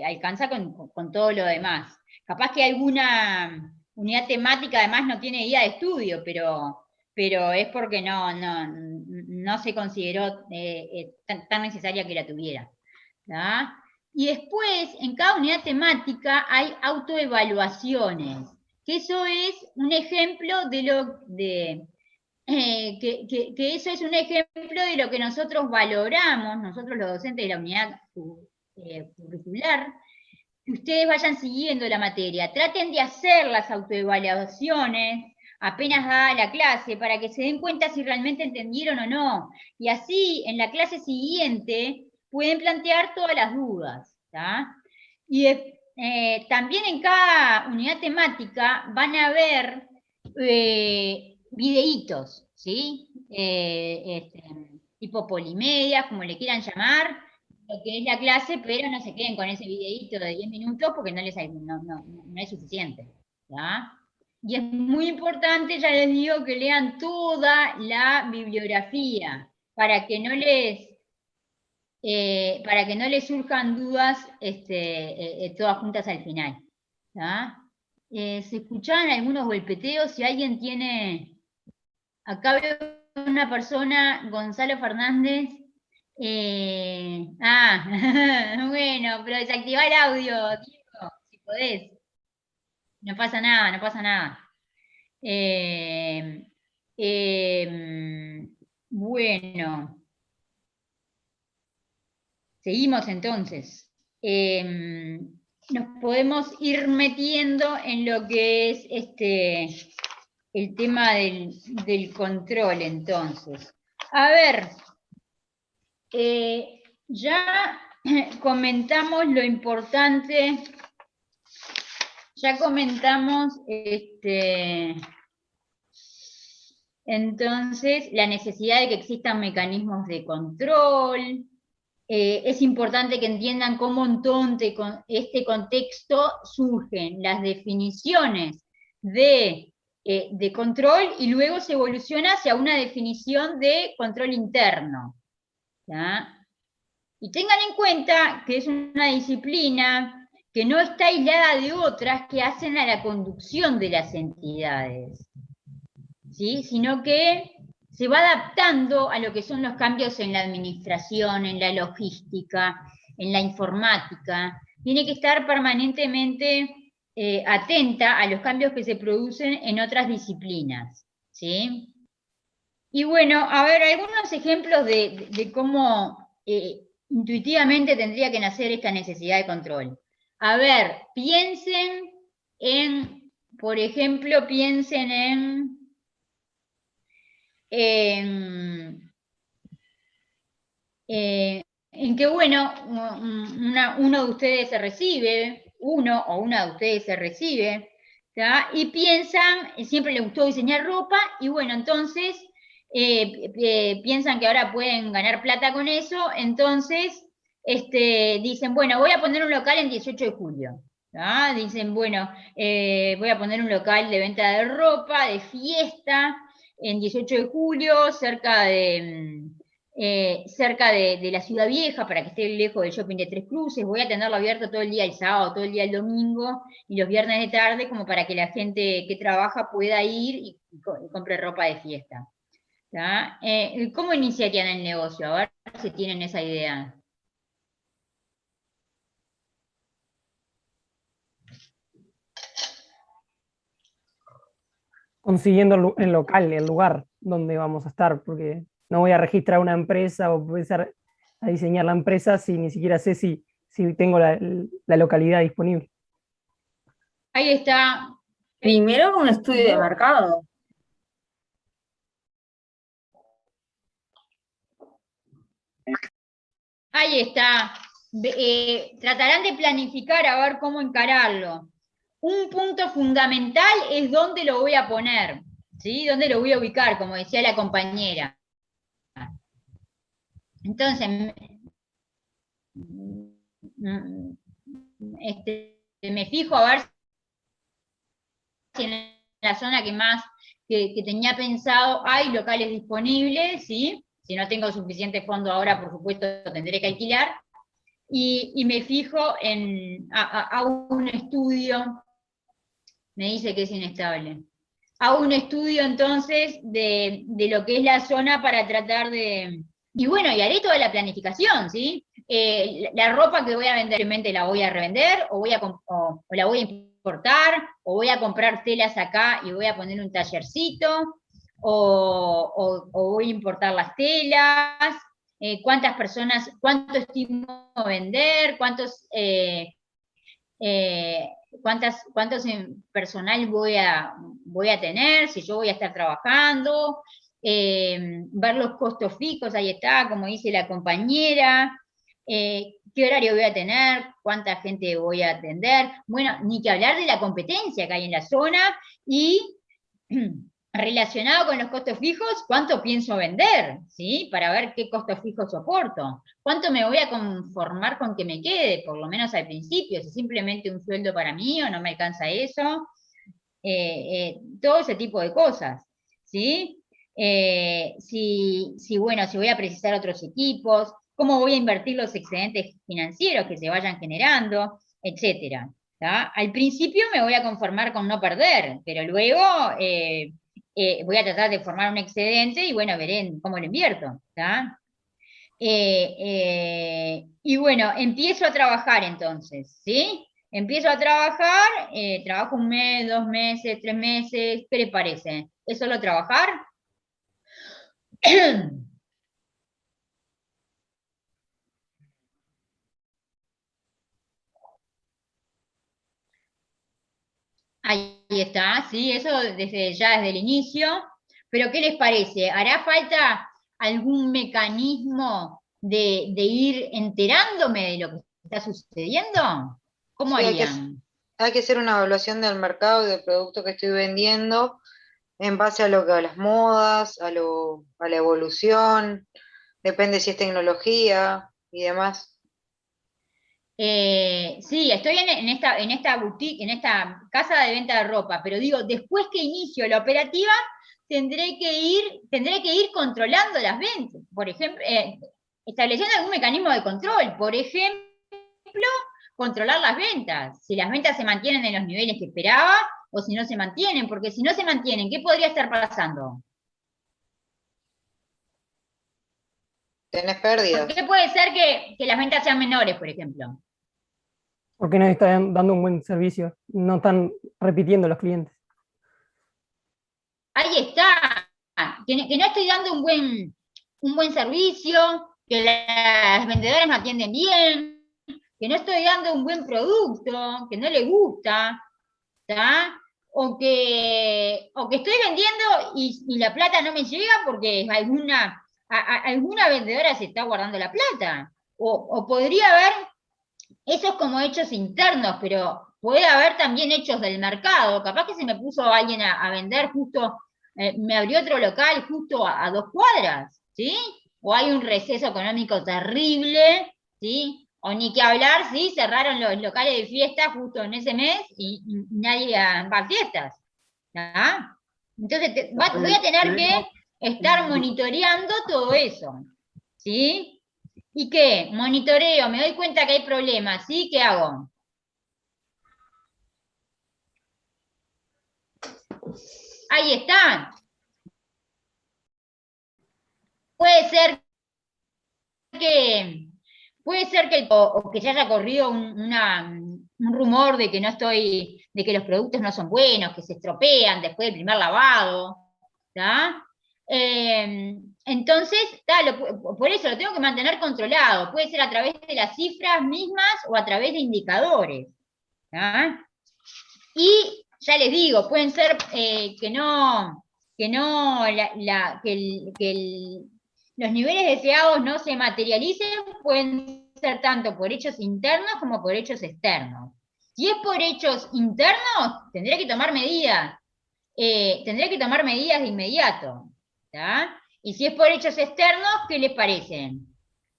B: alcanza con todo lo demás. Capaz que alguna unidad temática además no tiene guía de estudio, pero es porque no se consideró tan necesaria que la tuviera. ¿tá? Y después, en cada unidad temática hay autoevaluaciones, que eso es un ejemplo que eso es un ejemplo de lo que nosotros valoramos, nosotros los docentes de la unidad curricular, que ustedes vayan siguiendo la materia. Traten de hacer las autoevaluaciones apenas da la clase, para que se den cuenta si realmente entendieron o no. Y así, en la clase siguiente, pueden plantear todas las dudas. ¿tá? Y también en cada unidad temática van a ver videitos, ¿sí? Tipo polimedias, como le quieran llamar, lo que es la clase, pero no se queden con ese videíto de 10 minutos porque no es suficiente. ¿tá? Y es muy importante, ya les digo, que lean toda la bibliografía para que no les surjan dudas todas juntas al final. ¿tá? Se escuchaban algunos golpeteos, si alguien tiene... Acá veo una persona, Gonzalo Fernández. Bueno, pero desactiva el audio, Diego, si podés. No pasa nada, no pasa nada. Bueno, seguimos entonces. Nos podemos ir metiendo en lo que es el tema del control, entonces. A ver, ya comentamos lo importante, ya comentamos entonces la necesidad de que existan mecanismos de control. Es importante que entiendan cómo entonces con este contexto surgen las definiciones de control y luego se evoluciona hacia una definición de control interno. ¿tá? Y tengan en cuenta que es una disciplina que no está aislada de otras que hacen a la conducción de las entidades, ¿sí? Sino que se va adaptando a lo que son los cambios en la administración, en la logística, en la informática. Tiene que estar permanentemente atenta a los cambios que se producen en otras disciplinas. ¿sí? Y bueno, a ver, algunos ejemplos de cómo intuitivamente tendría que nacer esta necesidad de control. A ver, piensen en, por ejemplo, piensen en que, bueno, uno de ustedes se recibe, uno o una de ustedes se recibe, ¿tá? Y piensan, siempre les gustó diseñar ropa, y bueno, entonces piensan que ahora pueden ganar plata con eso, entonces dicen, bueno, voy a poner un local en 18 de julio. ¿tá? Dicen, bueno, voy a poner un local de venta de ropa, de fiesta, en 18 de julio, cerca de la Ciudad Vieja, para que esté lejos del shopping de Tres Cruces. Voy a tenerlo abierto todo el día el sábado, todo el día el domingo y los viernes de tarde, como para que la gente que trabaja pueda ir y compre ropa de fiesta. ¿tá? ¿Cómo iniciarían el negocio? A ver si tienen esa idea.
H: Consiguiendo el local, el lugar donde vamos a estar, porque no voy a registrar una empresa o empezar a diseñar la empresa si ni siquiera sé si tengo la localidad disponible.
B: Ahí está.
I: Primero un estudio de mercado.
B: Ahí está. Tratarán de planificar a ver cómo encararlo. Un punto fundamental es dónde lo voy a poner, ¿sí? Dónde lo voy a ubicar, como decía la compañera. Entonces, me fijo a ver si en la zona que tenía pensado hay locales disponibles, ¿sí? Si no tengo suficiente fondo ahora, por supuesto, tendré que alquilar. Y me fijo hago un estudio, me dice que es inestable. Hago un estudio entonces de lo que es la zona para tratar de... Y bueno, y haré toda la planificación, ¿sí? La ropa que voy a vender, realmente la voy a revender, o la voy a importar, o voy a comprar telas acá y voy a poner un tallercito, o voy a importar las telas, cuántas personas, cuánto estimo vender, cuántos personal voy a tener, si yo voy a estar trabajando, ver los costos fijos, ahí está, como dice la compañera, qué horario voy a tener, cuánta gente voy a atender, bueno, ni que hablar de la competencia que hay en la zona y relacionado con los costos fijos, cuánto pienso vender, ¿sí? Para ver qué costos fijos soporto. ¿Cuánto me voy a conformar con que me quede, por lo menos al principio? Si simplemente un sueldo para mí o no me alcanza eso. Todo ese tipo de cosas, ¿sí? Si voy a precisar otros equipos, cómo voy a invertir los excedentes financieros que se vayan generando, etcétera. ¿tá? Al principio me voy a conformar con no perder, pero luego voy a tratar de formar un excedente y bueno, veré cómo lo invierto. ¿tá? Y bueno, empiezo a trabajar entonces, ¿sí? Empiezo a trabajar, trabajo 1 mes, 2 meses, 3 meses, ¿qué le parece? ¿Es solo trabajar? Ahí está, sí, eso desde el inicio. Pero ¿qué les parece? ¿Hará falta algún mecanismo de ir enterándome de lo que está sucediendo? ¿Cómo
J: Sí,
B: harían?
J: hay que hacer una evaluación del mercado y del producto que estoy vendiendo en base a las modas, a la evolución, depende si es tecnología y demás.
B: Sí, estoy en esta boutique, en esta casa de venta de ropa, pero digo, después que inicio la operativa, tendré que ir controlando las ventas, por ejemplo, estableciendo algún mecanismo de control, por ejemplo, controlar las ventas, si las ventas se mantienen en los niveles que esperaba o si no se mantienen, porque si no se mantienen, ¿qué podría estar pasando?
J: Tenés pérdidas.
B: ¿Por qué puede ser que las ventas sean menores, por ejemplo?
H: Porque no están dando un buen servicio, no están repitiendo los clientes.
B: Ahí está. que no estoy dando un buen servicio, que las vendedoras no atienden bien, que no estoy dando un buen producto, que no le gusta, ¿tá? O que estoy vendiendo y la plata no me llega porque alguna vendedora se está guardando la plata. O podría haber esos como hechos internos, pero puede haber también hechos del mercado. Capaz que se me puso alguien a vender justo, me abrió otro local justo a 2 cuadras, ¿sí? O hay un receso económico terrible, ¿sí? O ni que hablar, ¿sí? Cerraron los locales de fiesta justo en ese mes y nadie va a fiestas, ¿tá? Entonces voy a tener que estar monitoreando todo eso, ¿sí? ¿Y qué? Monitoreo, me doy cuenta que hay problemas, ¿sí? ¿Qué hago? Ahí está. Puede ser que o que ya haya corrido un rumor de que de que los productos no son buenos, que se estropean después del primer lavado, ¿tá? Entonces, por eso lo tengo que mantener controlado. Puede ser a través de las cifras mismas o a través de indicadores, ¿tá? Y ya les digo, pueden ser los niveles deseados no se materialicen, pueden ser tanto por hechos internos como por hechos externos. Si es por hechos internos, tendré que tomar medidas. Tendré que tomar medidas de inmediato, ¿tá? Y si es por hechos externos, ¿qué les parecen?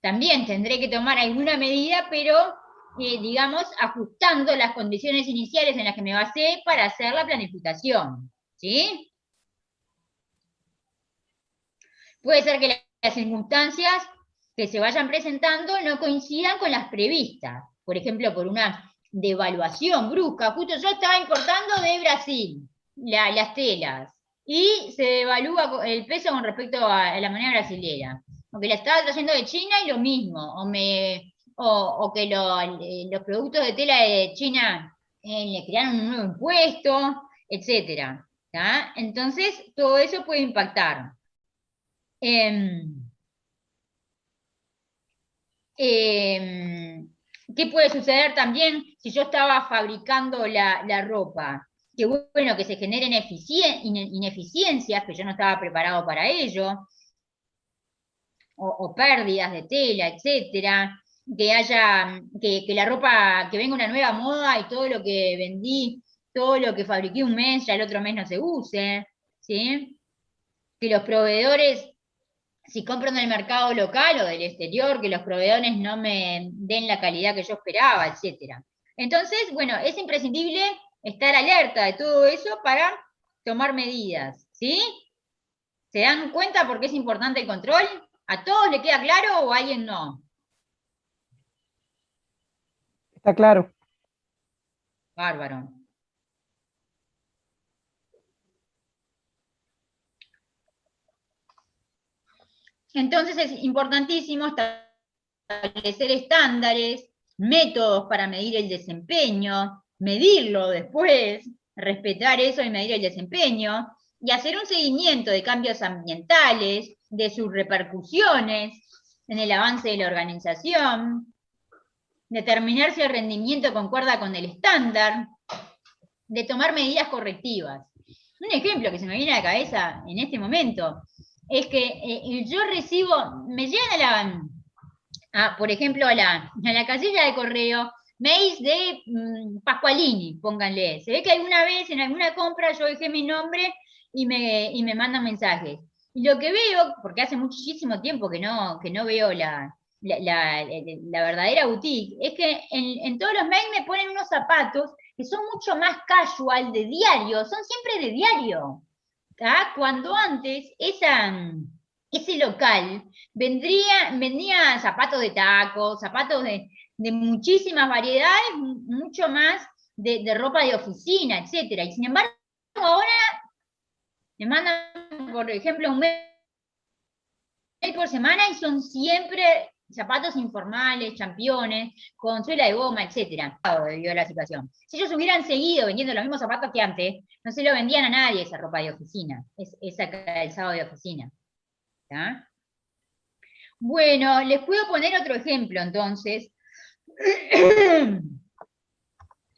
B: También tendré que tomar alguna medida, pero, digamos, ajustando las condiciones iniciales en las que me basé para hacer la planificación, ¿sí? Puede ser que las circunstancias que se vayan presentando no coincidan con las previstas. Por ejemplo, por una devaluación brusca. Justo yo estaba importando de Brasil las telas y se devalúa el peso con respecto a la moneda brasilera. O que la estaba trayendo de China y lo mismo. O que los productos de tela de China le crearon un nuevo impuesto, etc. ¿Tá? Entonces, todo eso puede impactar. ¿Qué puede suceder también si yo estaba fabricando la ropa? Que bueno, que se generen ineficiencias, que yo no estaba preparado para ello, o pérdidas de tela, etcétera, que la ropa, que venga una nueva moda y todo lo que vendí, todo lo que fabriqué un mes, ya el otro mes no se use, ¿sí? Que los proveedores, si compro en el mercado local o del exterior, que los proveedores no me den la calidad que yo esperaba, etc. Entonces, bueno, es imprescindible estar alerta de todo eso para tomar medidas, ¿sí? ¿Se dan cuenta por qué es importante el control? ¿A todos le queda claro o a alguien no?
H: Está claro.
B: Bárbaro. Entonces es importantísimo establecer estándares, métodos para medir el desempeño, medirlo después, respetar eso y medir el desempeño, y hacer un seguimiento de cambios ambientales, de sus repercusiones en el avance de la organización, determinar si el rendimiento concuerda con el estándar, de tomar medidas correctivas. Un ejemplo que se me viene a la cabeza en este momento es que yo recibo, me llegan por ejemplo, a la casilla de correo, mails de Pascualini, pónganle. Se ve que alguna vez en alguna compra yo dejé mi nombre y me mandan mensajes. Y lo que veo, porque hace muchísimo tiempo que no veo la verdadera boutique, es que en todos los mails me ponen unos zapatos que son mucho más casual, de diario, son siempre de diario. ¿Tá? Cuando antes ese local vendía zapatos de taco, zapatos de muchísimas variedades, mucho más de ropa de oficina, etc. Y sin embargo, ahora me mandan, por ejemplo, un mail por semana y son siempre zapatos informales, championes, con suela de goma, etc. Debido a la situación. Si ellos hubieran seguido vendiendo los mismos zapatos que antes, no se lo vendían a nadie esa ropa de oficina, esa calzado de oficina. ¿Tá? Bueno, les puedo poner otro ejemplo, entonces.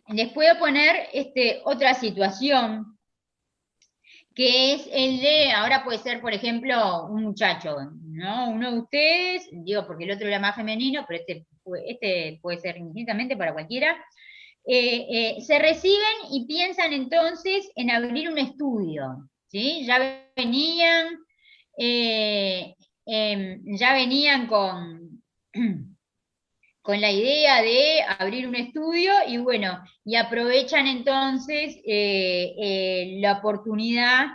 B: Les puedo poner otra situación, que es el de, ahora puede ser, por ejemplo, un muchacho, ¿no? Uno de ustedes, digo porque el otro era más femenino, pero este puede ser indistintamente para cualquiera, se reciben y piensan entonces en abrir un estudio, ¿sí? Ya venían con la idea de abrir un estudio y bueno, y aprovechan entonces la oportunidad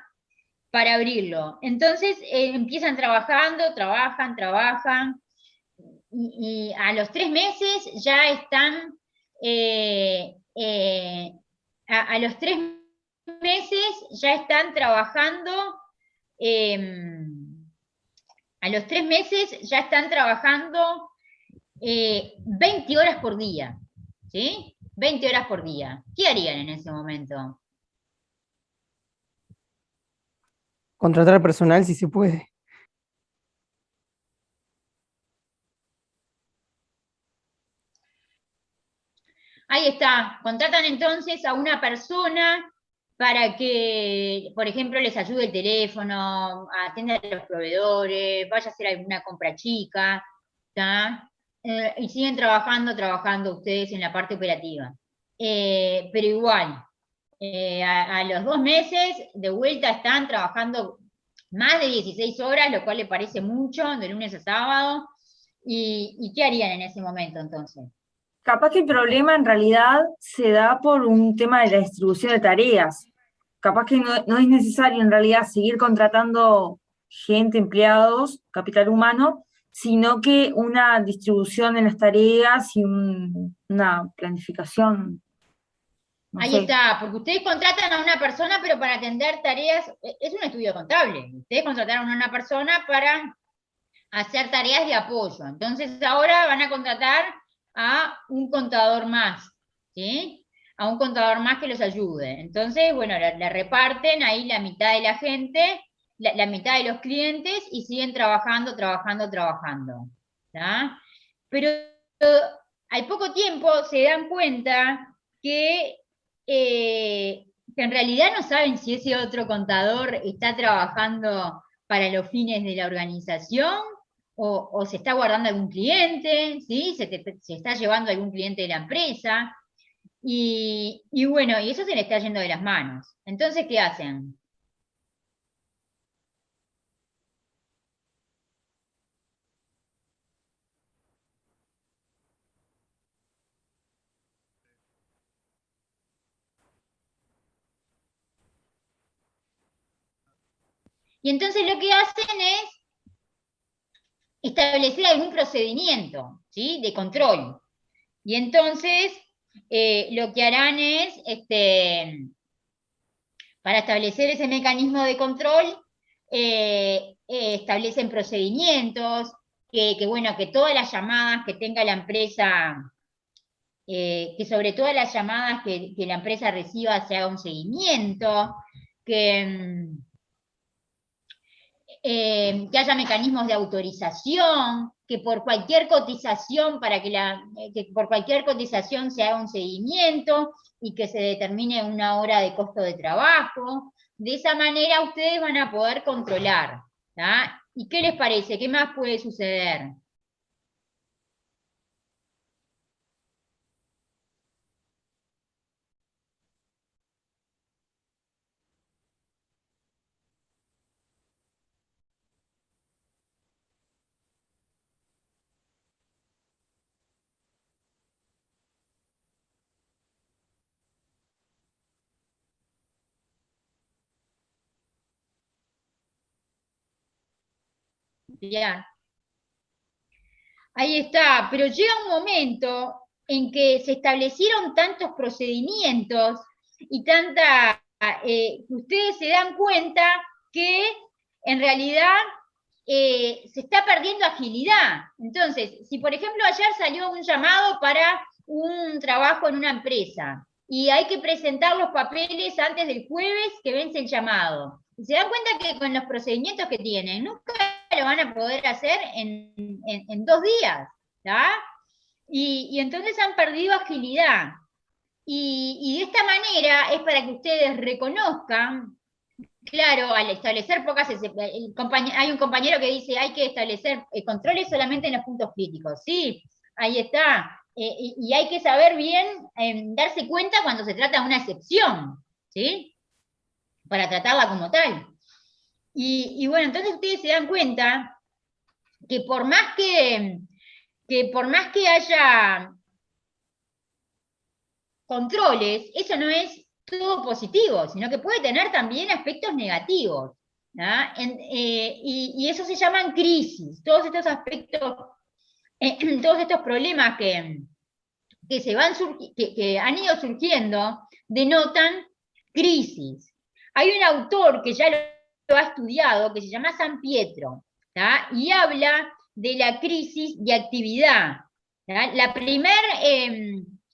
B: para abrirlo. Entonces empiezan trabajando, trabajan, y a los 3 meses ya están, a los 3 meses ya están trabajando, a los 3 meses ya están trabajando 20 horas por día, ¿sí? 20 horas por día. ¿Qué harían en ese momento?
H: Contratar personal si se puede.
B: Ahí está. Contratan entonces a una persona para que, por ejemplo, les ayude el teléfono, atienda a los proveedores, vaya a hacer alguna compra chica, ¿tá? Y siguen trabajando ustedes en la parte operativa. Pero igual, a los 2 meses, de vuelta están trabajando más de 16 horas, lo cual le parece mucho, de lunes a sábado. ¿Y qué harían en ese momento entonces?
I: Capaz que el problema en realidad se da por un tema de la distribución de tareas. Capaz que no es necesario en realidad seguir contratando gente, empleados, capital humano, sino que una distribución en las tareas y una planificación. No
B: Ahí
I: sé.
B: está, porque ustedes contratan a una persona, pero para atender tareas, es un estudio contable. Ustedes contrataron a una persona para hacer tareas de apoyo. Entonces ahora van a contratar a un contador más, ¿sí? A un contador más que los ayude. Entonces, bueno, le reparten ahí la mitad de la gente, la mitad de los clientes y siguen trabajando. ¿Tá? Pero al poco tiempo se dan cuenta que en realidad no saben si ese otro contador está trabajando para los fines de la organización o se está guardando algún cliente, ¿sí? Se está llevando algún cliente de la empresa. Y bueno, y eso se le está yendo de las manos. Entonces, ¿qué hacen? Y entonces lo que hacen es establecer algún procedimiento, ¿sí? De control. Y entonces lo que harán es, para establecer ese mecanismo de control, establecen procedimientos, bueno, que todas las llamadas que tenga la empresa, que sobre todas las llamadas que la empresa reciba se haga un seguimiento, que haya mecanismos de autorización, que por cualquier cotización, que por cualquier cotización se haga un seguimiento y que se determine una hora de costo de trabajo. De esa manera ustedes van a poder controlar, ¿tá? ¿Y qué les parece? ¿Qué más puede suceder? Ya. Ahí está, pero llega un momento en que se establecieron tantos procedimientos y que ustedes se dan cuenta que en realidad se está perdiendo agilidad. Entonces, si por ejemplo ayer salió un llamado para un trabajo en una empresa y hay que presentar los papeles antes del jueves que vence el llamado, y se dan cuenta que con los procedimientos que tienen, nunca lo van a poder hacer en 2 días, ¿tá? Y entonces han perdido agilidad. Y de esta manera es para que ustedes reconozcan, claro, al establecer pocas hay un compañero que dice hay que establecer controles solamente en los puntos críticos. Sí, ahí está. Y hay que saber bien darse cuenta cuando se trata de una excepción, ¿sí? Para tratarla como tal. Y bueno, entonces ustedes se dan cuenta que por más que haya controles, eso no es todo positivo, sino que puede tener también aspectos negativos. Y eso se llaman crisis. Todos estos aspectos, todos estos problemas que han ido surgiendo denotan crisis. Hay un autor que ya lo ha estudiado, que se llama San Pietro, y habla de la crisis de actividad. La primer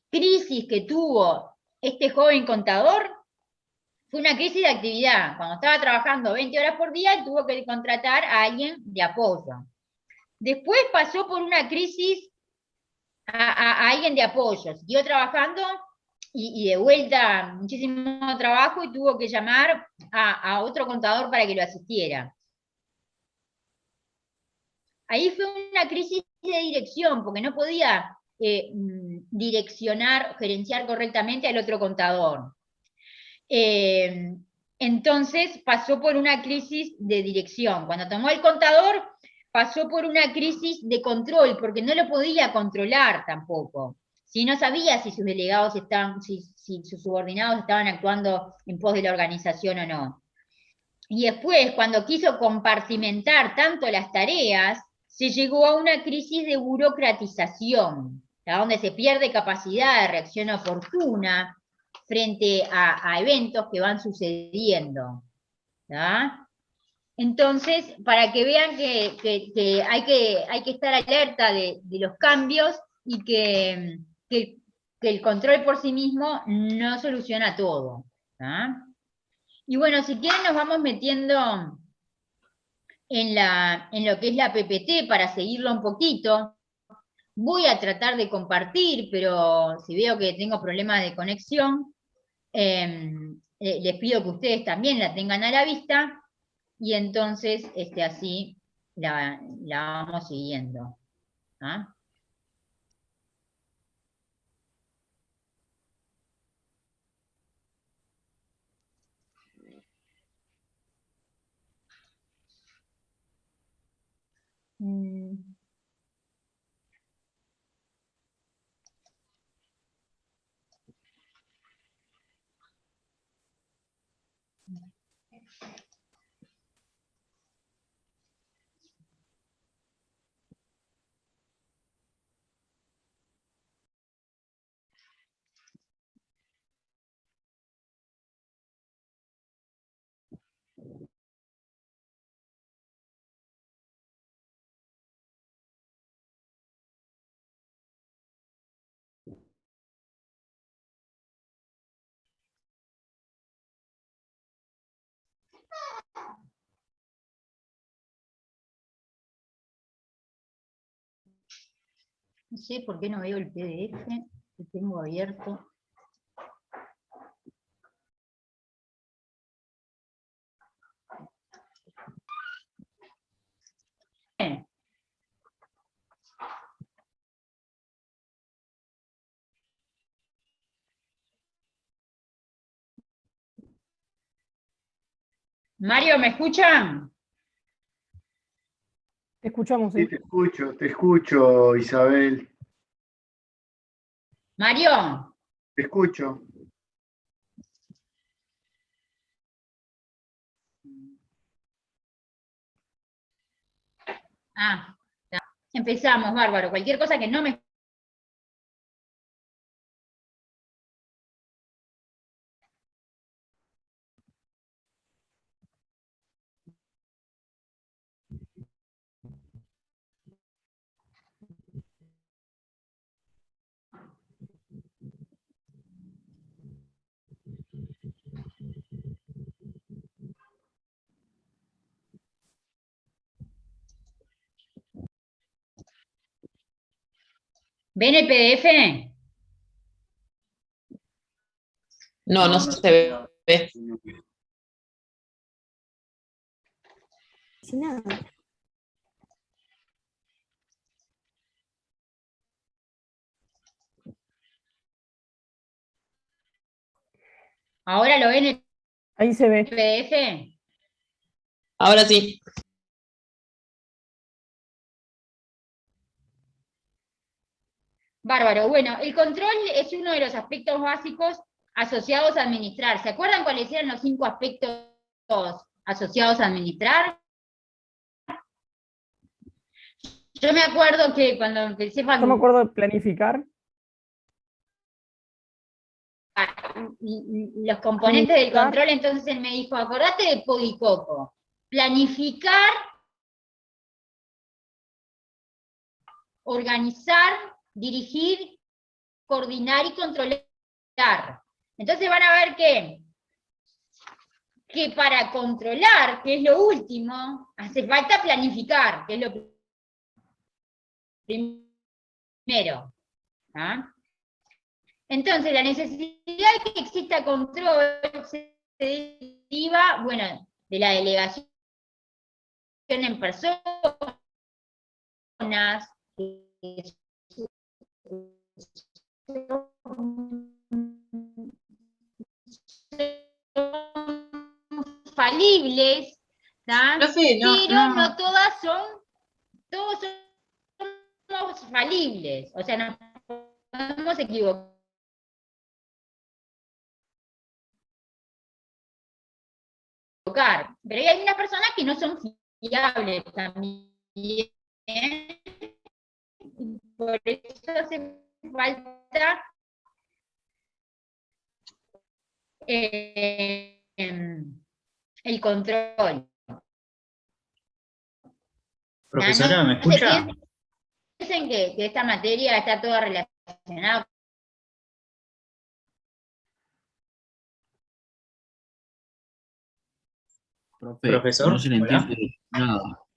B: crisis que tuvo este joven contador fue una crisis de actividad. Cuando estaba trabajando 20 horas por día, tuvo que contratar a alguien de apoyo. Después pasó por una crisis a alguien de apoyo. Siguió trabajando y de vuelta muchísimo trabajo y tuvo que llamar a otro contador para que lo asistiera. Ahí fue una crisis de dirección, porque no podía direccionar, gerenciar correctamente al otro contador. Entonces pasó por una crisis de dirección. Cuando tomó el contador, pasó por una crisis de control, porque no lo podía controlar tampoco. Si no sabía si sus delegados si sus subordinados estaban actuando en pos de la organización o no. Y después, cuando quiso compartimentar tanto las tareas, se llegó a una crisis de burocratización, donde se pierde capacidad de reacción oportuna frente a eventos que van sucediendo. Entonces, para que vean que hay que estar alerta de los cambios y que el control por sí mismo no soluciona todo. Y bueno, si quieren nos vamos metiendo en lo que es la PPT para seguirlo un poquito. Voy a tratar de compartir, pero si veo que tengo problemas de conexión, les pido que ustedes también la tengan a la vista y entonces así la vamos siguiendo. No sé por qué no veo el PDF que tengo abierto. Mario, ¿me escuchan?
H: Te escuchamos,
A: sí. Te escucho, Isabel.
B: Mario.
A: Te escucho.
B: Empezamos, bárbaro. Cualquier cosa que no me ¿Ven el PDF?
C: No, no se ve.
K: Sin nada.
B: ¿Ahora lo ven el
H: Ahí se ve.
B: PDF?
C: Ahora sí.
B: Bárbaro. Bueno, el control es uno de los aspectos básicos asociados a administrar. ¿Se acuerdan cuáles eran los 5 aspectos asociados a administrar? Yo me acuerdo que cuando empecé
H: Yo me acuerdo de planificar.
B: los componentes del control, entonces él me dijo, acordate de Podicoco, planificar, organizar, dirigir, coordinar y controlar. Entonces van a ver que para controlar, que es lo último, hace falta planificar, que es lo primero. ¿Ah? Entonces, la necesidad de que exista control se deriva, bueno, de la delegación en personas, falibles,
C: Profe,
B: pero no todas todos somos falibles, o sea, nos podemos equivocar. Pero hay algunas personas que no son fiables también. Por eso hace falta el control.
F: Profesora, ¿me
B: No se
F: escucha?
B: piensen que esta materia está toda relacionada.
L: Profe,
F: Profesor,
L: no se le
F: hola.
L: entiende nada.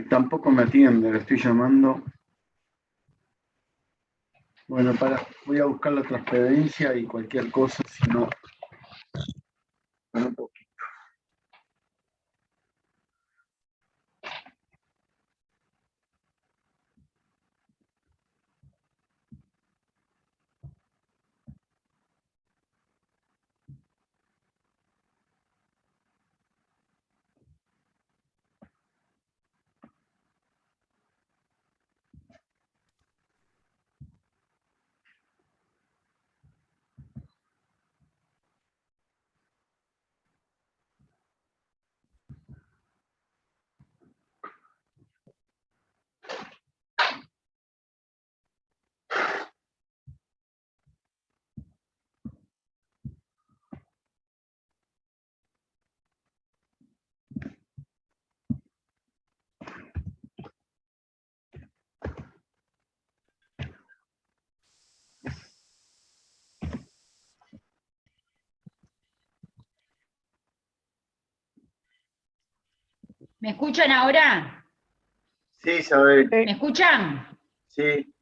A: Tampoco me atiende, lo estoy llamando. Bueno, voy a buscar la transferencia y cualquier cosa, si no, un poquito.
B: ¿Me escuchan ahora?
A: Sí, Isabel.
B: ¿Me escuchan?
A: Sí.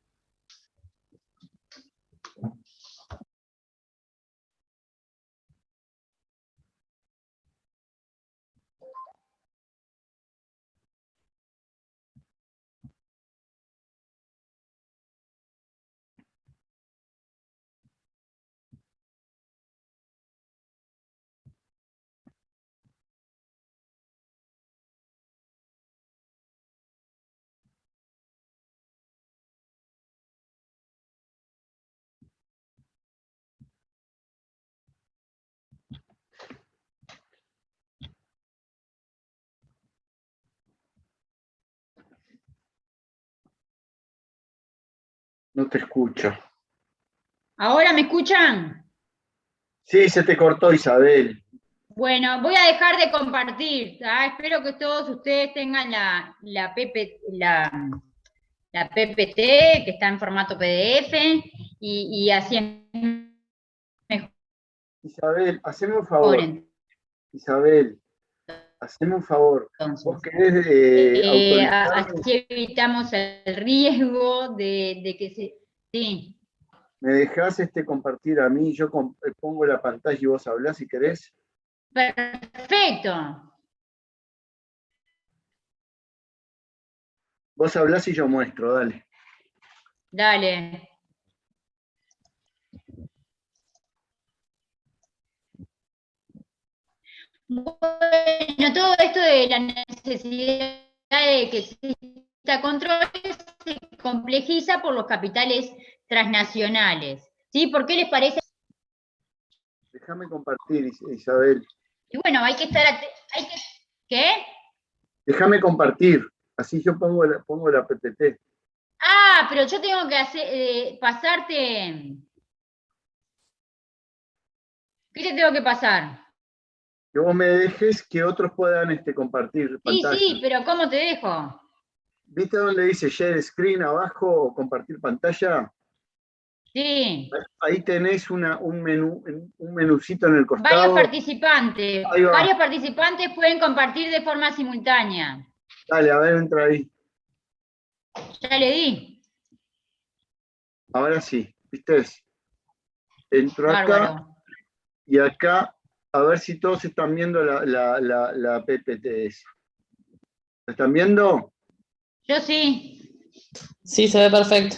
A: No te escucho.
B: ¿Ahora me escuchan?
A: Sí, se te cortó, Isabel.
B: Bueno, voy a dejar de compartir. Espero que todos ustedes tengan la PPT, que está en formato PDF, y así es mejor.
A: Isabel, haceme un favor. Isabel, haceme un favor.
B: Entonces,
A: ¿Vos querés autorizarme?
B: así evitamos el riesgo de que se... Sí.
A: ¿Me dejás compartir a mí? Yo pongo la pantalla y vos hablás si querés.
B: Perfecto.
A: Vos hablás y yo muestro, dale.
B: Dale. Bueno, todo esto de la necesidad de que exista control se complejiza por los capitales transnacionales. ¿Sí? ¿Por qué les parece?
A: Déjame compartir, Isabel.
B: Y bueno, hay que estar ¿Qué?
A: Déjame compartir, así yo pongo la PPT.
B: Ah, pero yo tengo que pasarte... ¿Qué te tengo que pasar?
A: Que vos me dejes que otros puedan compartir pantalla.
B: Sí, pero ¿cómo te dejo?
A: ¿Viste donde dice Share Screen abajo o compartir pantalla?
B: Sí.
A: Ahí tenés un menucito en el costado.
B: Varios participantes pueden compartir de forma simultánea.
A: Dale, a ver, entra ahí.
B: Ya le di.
A: Ahora sí, ¿viste? Entro acá.
B: Bárbaro.
A: Y acá, a ver si todos están viendo la PPT. ¿La están viendo?
B: Yo sí.
G: Sí, se ve perfecto.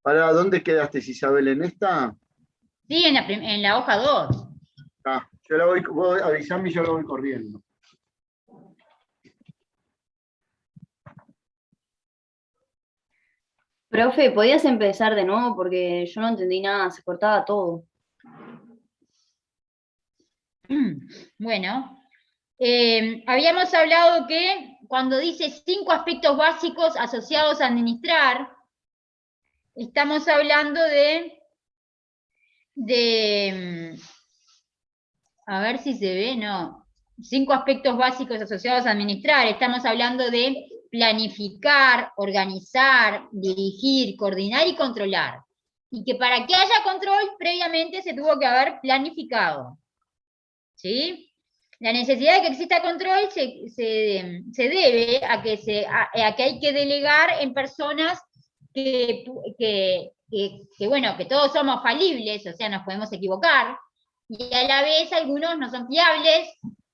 A: ¿Para dónde quedaste, Isabel? ¿En esta?
B: Sí, en la hoja 2.
A: Ah, yo la voy, vos avisame y yo la voy corriendo.
K: Profe, ¿podías empezar de nuevo? Porque yo no entendí nada, se cortaba todo.
B: Bueno, habíamos hablado que cuando dice 5 aspectos básicos asociados a administrar, estamos hablando a ver si se ve, no. 5 aspectos básicos asociados a administrar. Estamos hablando de planificar, organizar, dirigir, coordinar y controlar. Y que para que haya control, previamente se tuvo que haber planificado. ¿Sí? La necesidad de que exista control se debe a que hay que delegar en personas que todos somos falibles, o sea, nos podemos equivocar, y a la vez algunos no son fiables,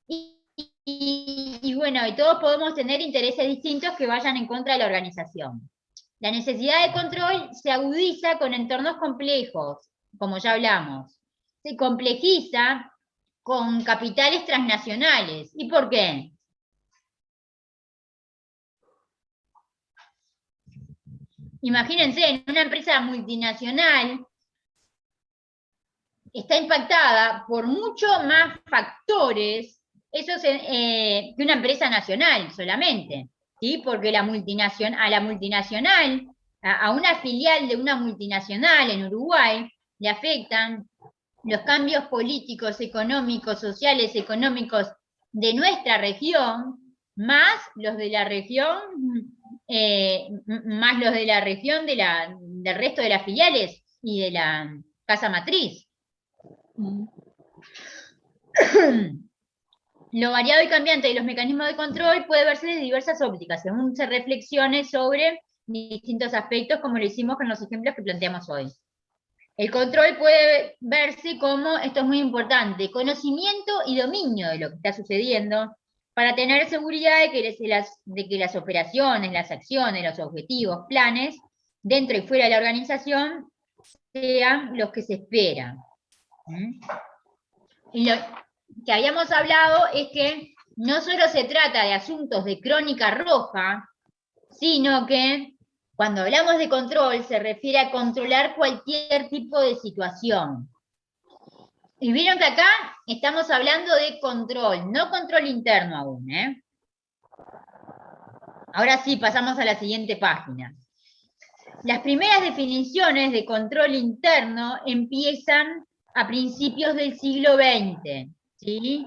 B: y todos podemos tener intereses distintos que vayan en contra de la organización. La necesidad de control se agudiza con entornos complejos, como ya hablamos. Se complejiza con capitales transnacionales. ¿Y por qué? Imagínense, en una empresa multinacional está impactada por mucho más factores que una empresa nacional solamente, ¿sí? Porque a una filial de una multinacional en Uruguay, le afectan los cambios políticos, económicos, sociales, económicos de nuestra región, más los de la región, del resto de las filiales y de la casa matriz. Lo variado y cambiante de los mecanismos de control puede verse desde diversas ópticas, según se reflexione sobre distintos aspectos, como lo hicimos con los ejemplos que planteamos hoy. El control puede verse como, esto es muy importante, conocimiento y dominio de lo que está sucediendo, para tener seguridad de que las operaciones, las acciones, los objetivos, planes, dentro y fuera de la organización, sean los que se esperan. Y lo que habíamos hablado es que no solo se trata de asuntos de crónica roja, sino que cuando hablamos de control se refiere a controlar cualquier tipo de situación. Y vieron que acá estamos hablando de control, no control interno aún, ¿eh? Ahora sí, pasamos a la siguiente página. Las primeras definiciones de control interno empiezan a principios del siglo XX, ¿sí?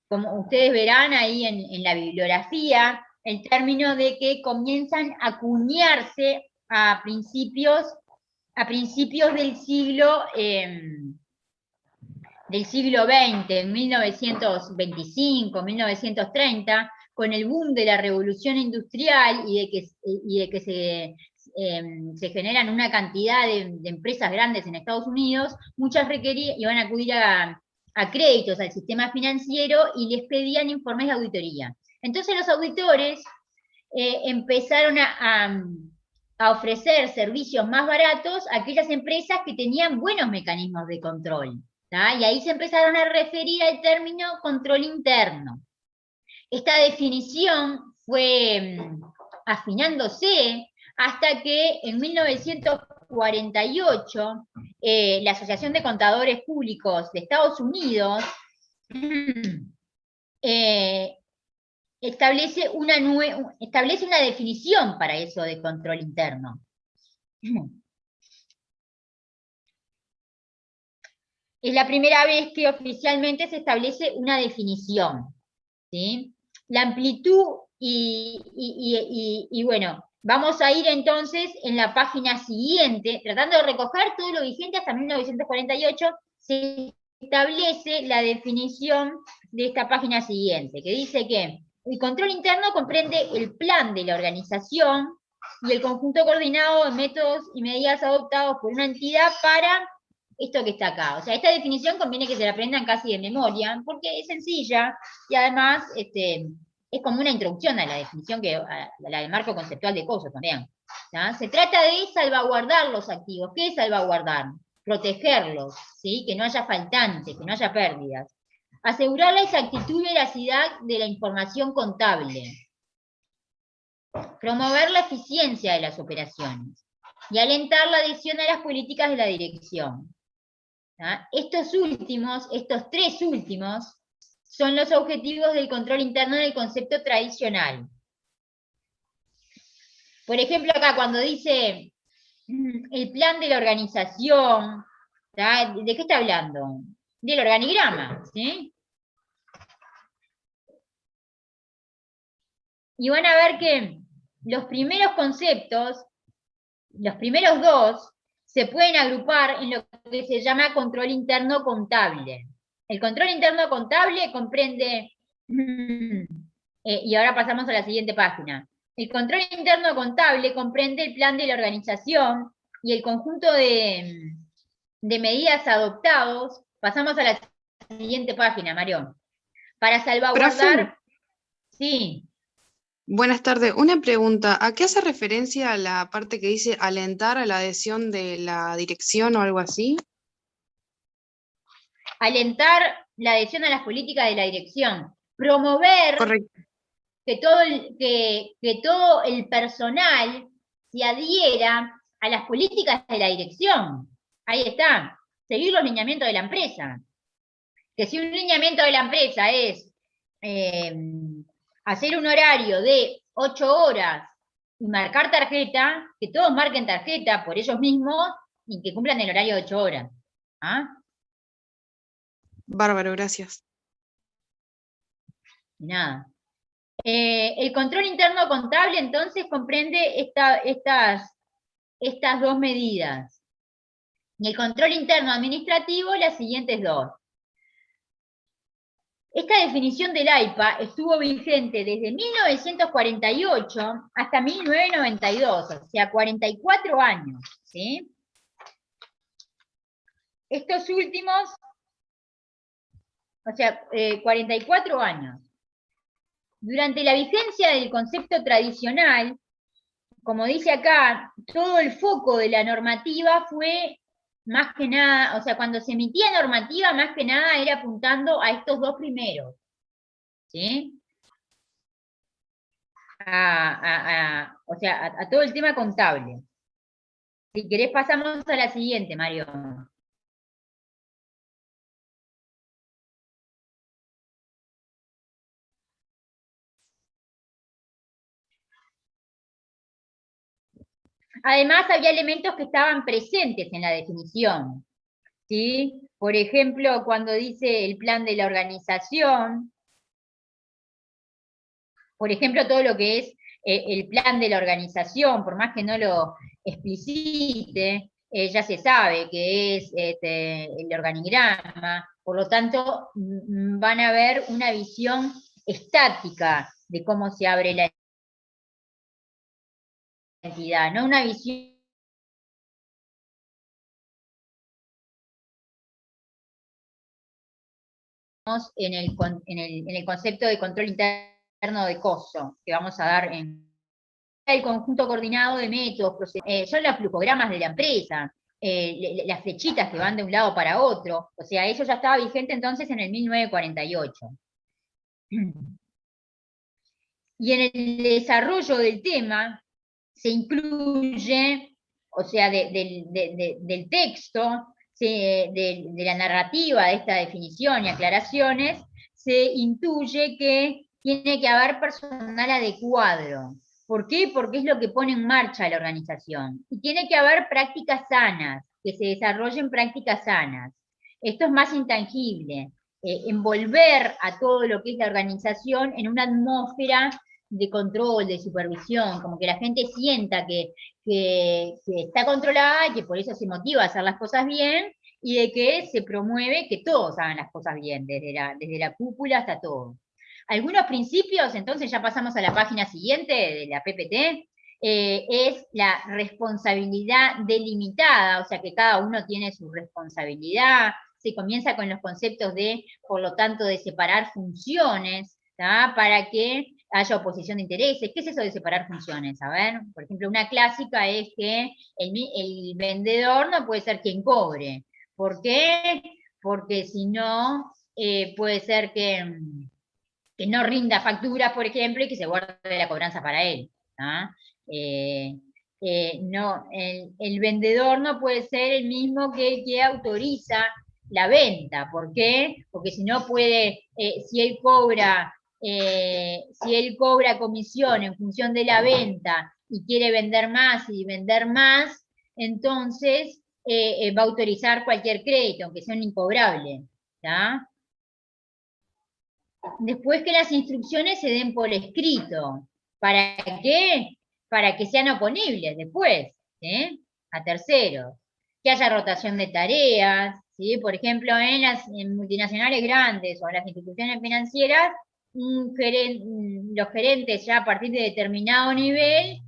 B: Como ustedes verán ahí en la bibliografía, el término de que comienzan a acuñarse a principios del siglo XX, en 1925, 1930, con el boom de la revolución industrial y de que se generan una cantidad de empresas grandes en Estados Unidos, muchas iban a acudir a créditos al sistema financiero y les pedían informes de auditoría. Entonces los auditores empezaron a ofrecer servicios más baratos a aquellas empresas que tenían buenos mecanismos de control. ¿tá? Y ahí se empezaron a referir al término control interno. Esta definición fue afinándose hasta que en 1948 la Asociación de Contadores Públicos de Estados Unidos establece una definición para eso de control interno. Es la primera vez que oficialmente se establece una definición, ¿sí? La amplitud y bueno, vamos a ir entonces en la página siguiente, tratando de recoger todo lo vigente hasta 1948, se establece la definición de esta página siguiente, que dice que el control interno comprende el plan de la organización y el conjunto coordinado de métodos y medidas adoptados por una entidad para esto que está acá. O sea, esta definición conviene que se la aprendan casi de memoria, porque es sencilla y además es como una introducción a la definición, a la del marco conceptual de cosas también. ¿tá? Se trata de salvaguardar los activos. ¿Qué es salvaguardar? Protegerlos, ¿sí? Que no haya faltantes, que no haya pérdidas. Asegurar la exactitud y veracidad de la información contable. Promover la eficiencia de las operaciones. Y alentar la adhesión a las políticas de la dirección. ¿tá? Estos tres últimos, son los objetivos del control interno del concepto tradicional. Por ejemplo, acá cuando dice el plan de la organización, ¿tá? ¿De qué está hablando? Del organigrama, ¿sí? Y van a ver que los primeros conceptos, los primeros dos, se pueden agrupar en lo que se llama control interno contable. El control interno contable comprende, y ahora pasamos a la siguiente página. El control interno contable comprende el plan de la organización y el conjunto de medidas adoptados. Pasamos a la siguiente página, Mario. Para salvaguardar...
L: Profe.
B: Sí.
L: Buenas tardes. Una pregunta. ¿A qué hace referencia la parte que dice alentar a la adhesión de la dirección o algo así?
B: Alentar la adhesión a las políticas de la dirección. Promover que todo el personal se adhiera a las políticas de la dirección. Ahí está. Seguir los lineamientos de la empresa. Que si un lineamiento de la empresa es hacer un horario de 8 horas y marcar tarjeta, que todos marquen tarjeta por ellos mismos y que cumplan el horario de 8 horas. ¿Ah?
L: Bárbaro, gracias.
B: Nada. El control interno contable entonces comprende estas dos medidas. Y el control interno administrativo las siguientes dos. Esta definición del AIPA estuvo vigente desde 1948 hasta 1992, o sea, 44 años. ¿sí? Estos últimos, o sea, 44 años. Durante la vigencia del concepto tradicional, como dice acá, todo el foco de la normativa fue más que nada, o sea, cuando se emitía normativa, más que nada era apuntando a estos dos primeros. ¿Sí? O sea, a todo el tema contable. Si querés pasamos a la siguiente, Mario. Además, había elementos que estaban presentes en la definición, ¿sí? Por ejemplo, cuando dice el plan de la organización, por ejemplo, todo lo que es el plan de la organización, por más que no lo explicite, ya se sabe que es el organigrama, por lo tanto, van a ver una visión estática de cómo se abre la entidad, no una visión en el concepto de control interno de costo, que vamos a dar en el conjunto coordinado de métodos, son los flujogramas de la empresa, las flechitas que van de un lado para otro, o sea, eso ya estaba vigente entonces en el 1948. Y en el desarrollo del tema se incluye, o sea, del texto, de la narrativa de esta definición y aclaraciones, se intuye que tiene que haber personal adecuado. ¿Por qué? Porque es lo que pone en marcha la organización. Y tiene que haber prácticas sanas, que se desarrollen prácticas sanas. Esto es más intangible. Envolver a todo lo que es la organización en una atmósfera de control, de supervisión, como que la gente sienta que está controlada y que por eso se motiva a hacer las cosas bien, y de que se promueve que todos hagan las cosas bien, desde la cúpula hasta todo. Algunos principios, entonces ya pasamos a la página siguiente de la PPT, es la responsabilidad delimitada, o sea que cada uno tiene su responsabilidad, se comienza con los conceptos de, por lo tanto, de separar funciones, ¿tá? Para que haya oposición de intereses. ¿Qué es eso de separar funciones? A ver, por ejemplo, una clásica es que el vendedor no puede ser quien cobre. ¿Por qué? Porque si no, puede ser que no rinda facturas, por ejemplo, y que se guarde la cobranza para él. No, el vendedor no puede ser el mismo que el que autoriza la venta. ¿Por qué? Porque si no puede, si él cobra comisión en función de la venta y quiere vender más y vender más, entonces va a autorizar cualquier crédito, aunque sea un incobrable. ¿Tá? Después que las instrucciones se den por escrito. ¿Para qué? Para que sean oponibles después, ¿sí? A terceros. Que haya rotación de tareas, ¿sí? Por ejemplo, en multinacionales grandes o en las instituciones financieras, los gerentes ya a partir de determinado nivel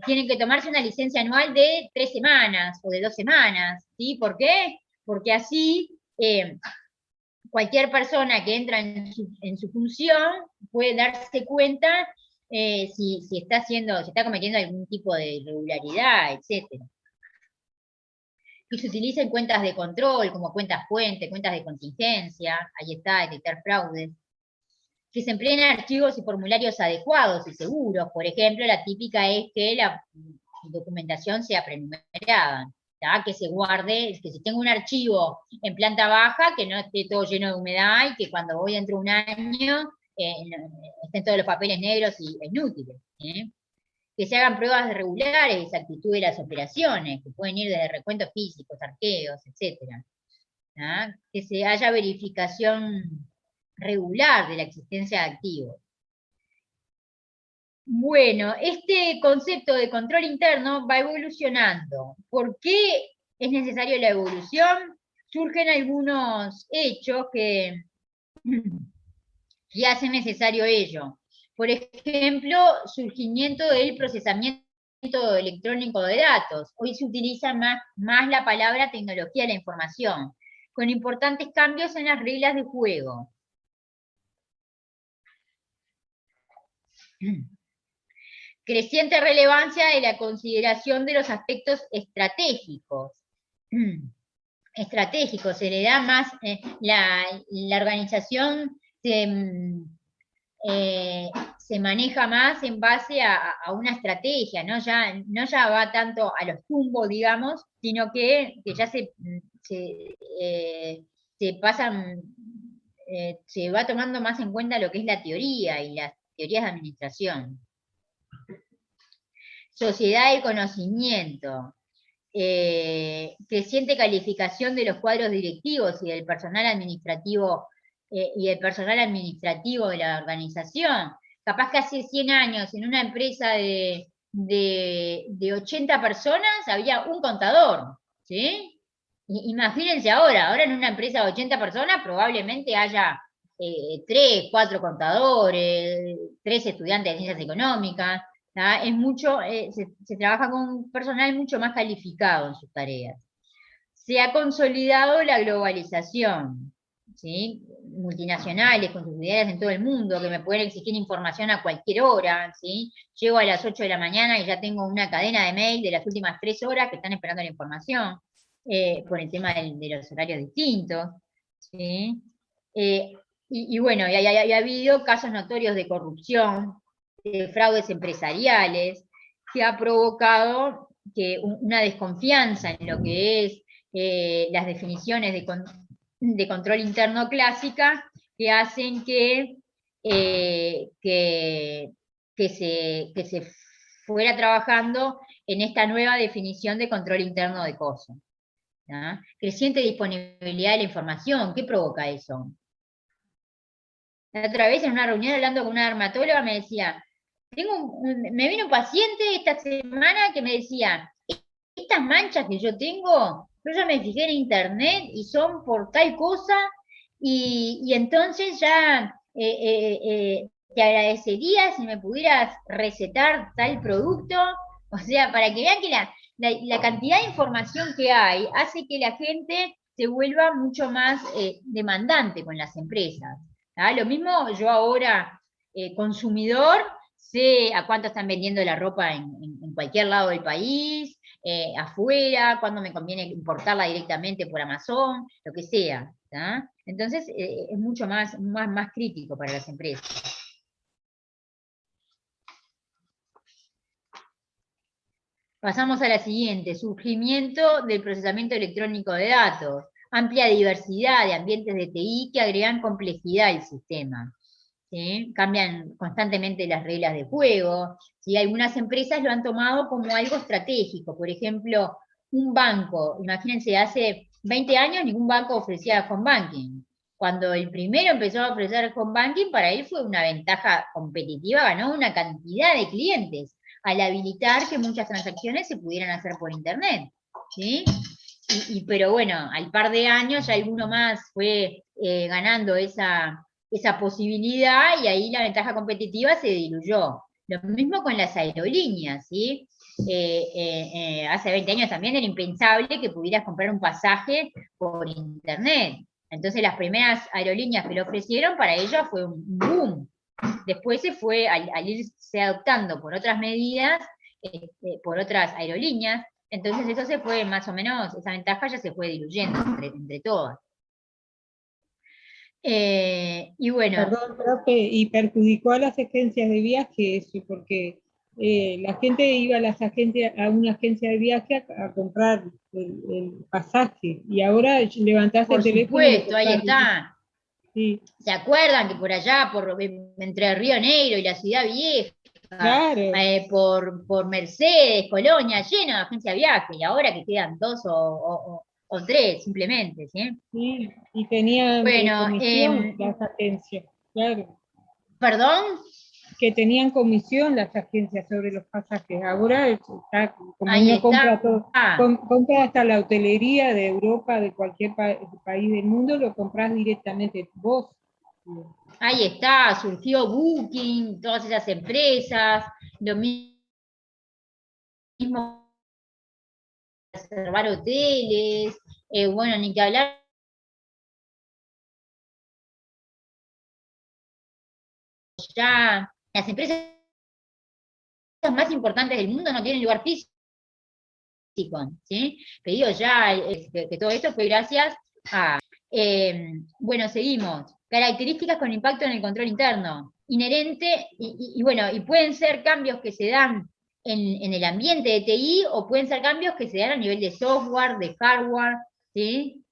B: tienen que tomarse una licencia anual de 3 semanas o de 2 semanas, ¿sí? ¿Por qué? Porque así cualquier persona que entra en su función puede darse cuenta si está cometiendo algún tipo de irregularidad, etc. Que se utilicen cuentas de control, como cuentas fuente, cuentas de contingencia, ahí está, detectar fraudes. Que se empleen archivos y formularios adecuados y seguros. Por ejemplo, la típica es que la documentación sea prenumerada. Que se guarde, que si tengo un archivo en planta baja, que no esté todo lleno de humedad y que cuando voy dentro de un año estén todos los papeles negros y inútiles. Que se hagan pruebas regulares de exactitud de las operaciones, que pueden ir desde recuentos físicos, arqueos, etc. Que se haya verificación regular de la existencia de activos. Bueno, este concepto de control interno va evolucionando. ¿Por qué es necesaria la evolución? Surgen algunos hechos que hacen necesario ello. Por ejemplo, surgimiento del procesamiento electrónico de datos. Hoy se utiliza más la palabra tecnología de la información, con importantes cambios en las reglas de juego. Creciente relevancia de la consideración de los aspectos estratégicos. Se le da más, la organización se maneja más en base a una estrategia, no ya va tanto a los tumbos, digamos, sino que ya se va tomando más en cuenta lo que es la teoría y las teorías de administración. sociedad del conocimiento, creciente calificación de los cuadros directivos y del personal administrativo de la organización. Capaz que hace 100 años en una empresa de 80 personas había un contador, ¿sí? Imagínense ahora en una empresa de 80 personas probablemente haya 3, 4 contadores, 3 estudiantes de ciencias económicas. ¿tá? Es mucho, se trabaja con personal mucho más calificado en sus tareas. Se ha consolidado la globalización, ¿sí? Multinacionales con sus unidades en todo el mundo, que me pueden exigir información a cualquier hora, ¿sí? Llego a las 8 de la mañana y ya tengo una cadena de mail de las últimas 3 horas que están esperando la información, por el tema de los horarios distintos, ¿sí? Y bueno, y ha habido casos notorios de corrupción, de fraudes empresariales, que ha provocado que una desconfianza en lo que es las definiciones de control interno clásica, que hacen que se fuera trabajando en esta nueva definición de control interno de cosas. ¿tá? Creciente disponibilidad de la información, ¿qué provoca eso? La otra vez en una reunión hablando con una dermatóloga me decía, me vino un paciente esta semana que me decía, estas manchas que yo tengo, yo ya me fijé en internet y son por tal cosa, y entonces ya te agradecería si me pudieras recetar tal producto. O sea, para que vean que la cantidad de información que hay hace que la gente se vuelva mucho más demandante con las empresas. ¿tá? Lo mismo yo ahora, consumidor, sé a cuánto están vendiendo la ropa en cualquier lado del país, afuera, cuándo me conviene importarla directamente por Amazon, lo que sea. ¿tá? Entonces, es mucho más crítico para las empresas. Pasamos a la siguiente, surgimiento del procesamiento electrónico de datos, amplia diversidad de ambientes de TI que agregan complejidad al sistema. ¿sí? Cambian constantemente las reglas de juego. ¿sí? Algunas empresas lo han tomado como algo estratégico. Por ejemplo, un banco, imagínense, hace 20 años ningún banco ofrecía home banking. Cuando el primero empezó a ofrecer home banking, para él fue una ventaja competitiva, ganó una cantidad de clientes al habilitar que muchas transacciones se pudieran hacer por internet. ¿sí? Pero bueno, al par de años ya alguno más fue ganando esa posibilidad y ahí la ventaja competitiva se diluyó. Lo mismo con las aerolíneas, ¿sí? Hace 20 años también era impensable que pudieras comprar un pasaje por internet. Entonces las primeras aerolíneas que lo ofrecieron, para ellas fue un boom. Después se fue, al irse adoptando por otras medidas, por otras aerolíneas, entonces eso se fue más o menos, esa ventaja ya se fue diluyendo entre todas. Y bueno.
D: Perdón, creo que perjudicó a las agencias de viaje eso, porque la gente iba a una agencia de viaje a comprar el pasaje, y ahora levantaste el teléfono.
B: Por supuesto, ahí está. Sí. ¿Se acuerdan que por allá, entre Río Negro y la Ciudad Vieja,
D: claro.
B: Por Mercedes, Colonia, lleno de agencias de viaje, y ahora que quedan 2 o 3 simplemente, ¿sí?
D: Sí, y tenían comisión las agencias, claro.
B: ¿Perdón?
D: Que tenían comisión las agencias sobre los pasajes. Ahora está, como
B: ahí
D: uno
B: está.
D: compra todo, compra hasta la hotelería de Europa, de cualquier país del mundo, lo compras directamente vos.
B: Ahí está, surgió Booking, todas esas empresas, lo mismo reservar hoteles, bueno, ni que hablar ya, las empresas más importantes del mundo no tienen lugar físico, ¿sí? Pero digo ya, que todo esto fue gracias a... bueno, seguimos. Características con impacto en el control interno. Inherente, y bueno, y pueden ser cambios que se dan en el ambiente de TI, o pueden ser cambios que se dan a nivel de software, de hardware, ¿sí?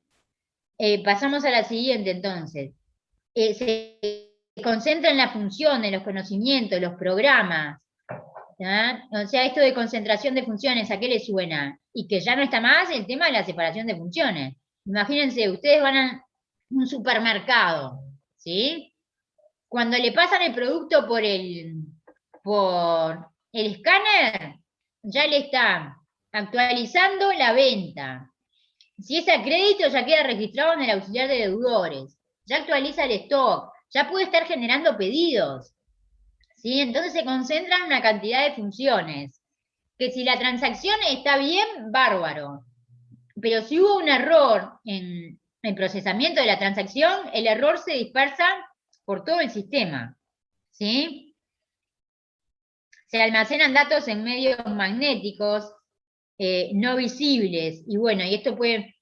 B: Pasamos a la siguiente, entonces. Se concentra en la función, en los conocimientos, los programas, ¿tá? O sea, esto de concentración de funciones, ¿a qué le suena? Y que ya no está más el tema de la separación de funciones. Imagínense, ustedes van a un supermercado, ¿sí? Cuando le pasan el producto por el escáner, ya le está actualizando la venta. Si es a crédito, ya queda registrado en el auxiliar de deudores. Ya actualiza el stock. Ya puede estar generando pedidos. ¿Sí? Entonces se concentra en una cantidad de funciones. Que si la transacción está bien, bárbaro. Pero si hubo un error en el procesamiento de la transacción, el error se dispersa por todo el sistema. ¿Sí? Se almacenan datos en medios magnéticos no visibles. Y bueno, y esto puede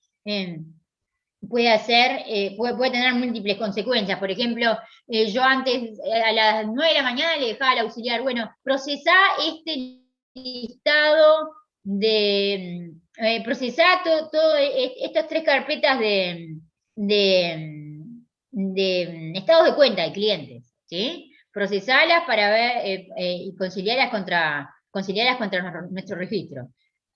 B: tener múltiples consecuencias. Por ejemplo, yo antes, a las 9 de la mañana le dejaba al auxiliar, bueno, procesá este listado de, procesá todo estas 3 carpetas de estados de cuenta de clientes, ¿sí? Procesalas para ver y conciliarlas contra nuestro registro.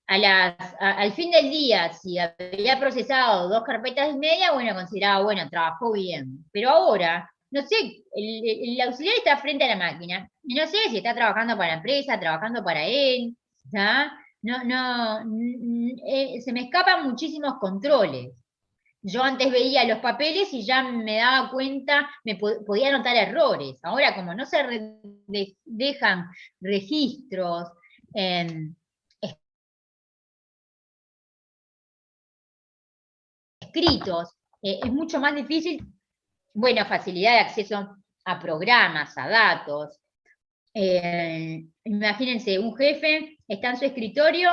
B: Al fin del día, si había procesado 2 carpetas y media, bueno, consideraba, bueno, trabajó bien. Pero ahora, no sé, el auxiliar está frente a la máquina, y no sé si está trabajando para la empresa, trabajando para él, ¿ya? Se me escapan muchísimos controles. Yo antes veía los papeles y ya me daba cuenta, podía notar errores. Ahora, como no se dejan registros, escritos, es mucho más difícil, bueno, facilidad de acceso a programas, a datos. Imagínense, un jefe está en su escritorio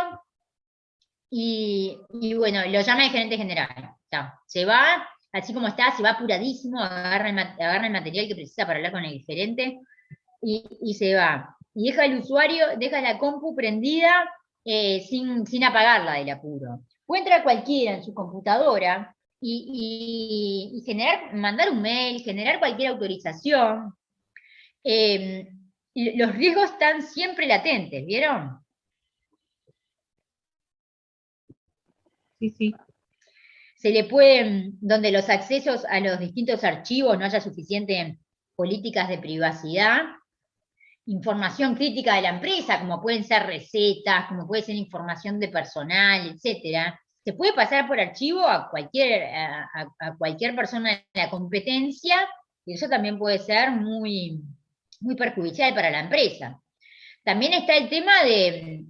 B: y bueno, lo llama el gerente general. Ya, se va, así como está, se va apuradísimo, agarra el material que precisa para hablar con el gerente y se va. Y deja el usuario, deja la compu prendida sin apagarla del apuro. Puede entrar cualquiera en su computadora y mandar un mail, generar cualquier autorización. Los riesgos están siempre latentes, ¿vieron?
D: Sí, sí.
B: Se le pueden, donde los accesos a los distintos archivos no haya suficientes políticas de privacidad, información crítica de la empresa, como pueden ser recetas, como puede ser información de personal, etcétera, se puede pasar por archivo a cualquier persona de la competencia, y eso también puede ser muy, muy perjudicial para la empresa. También está el tema del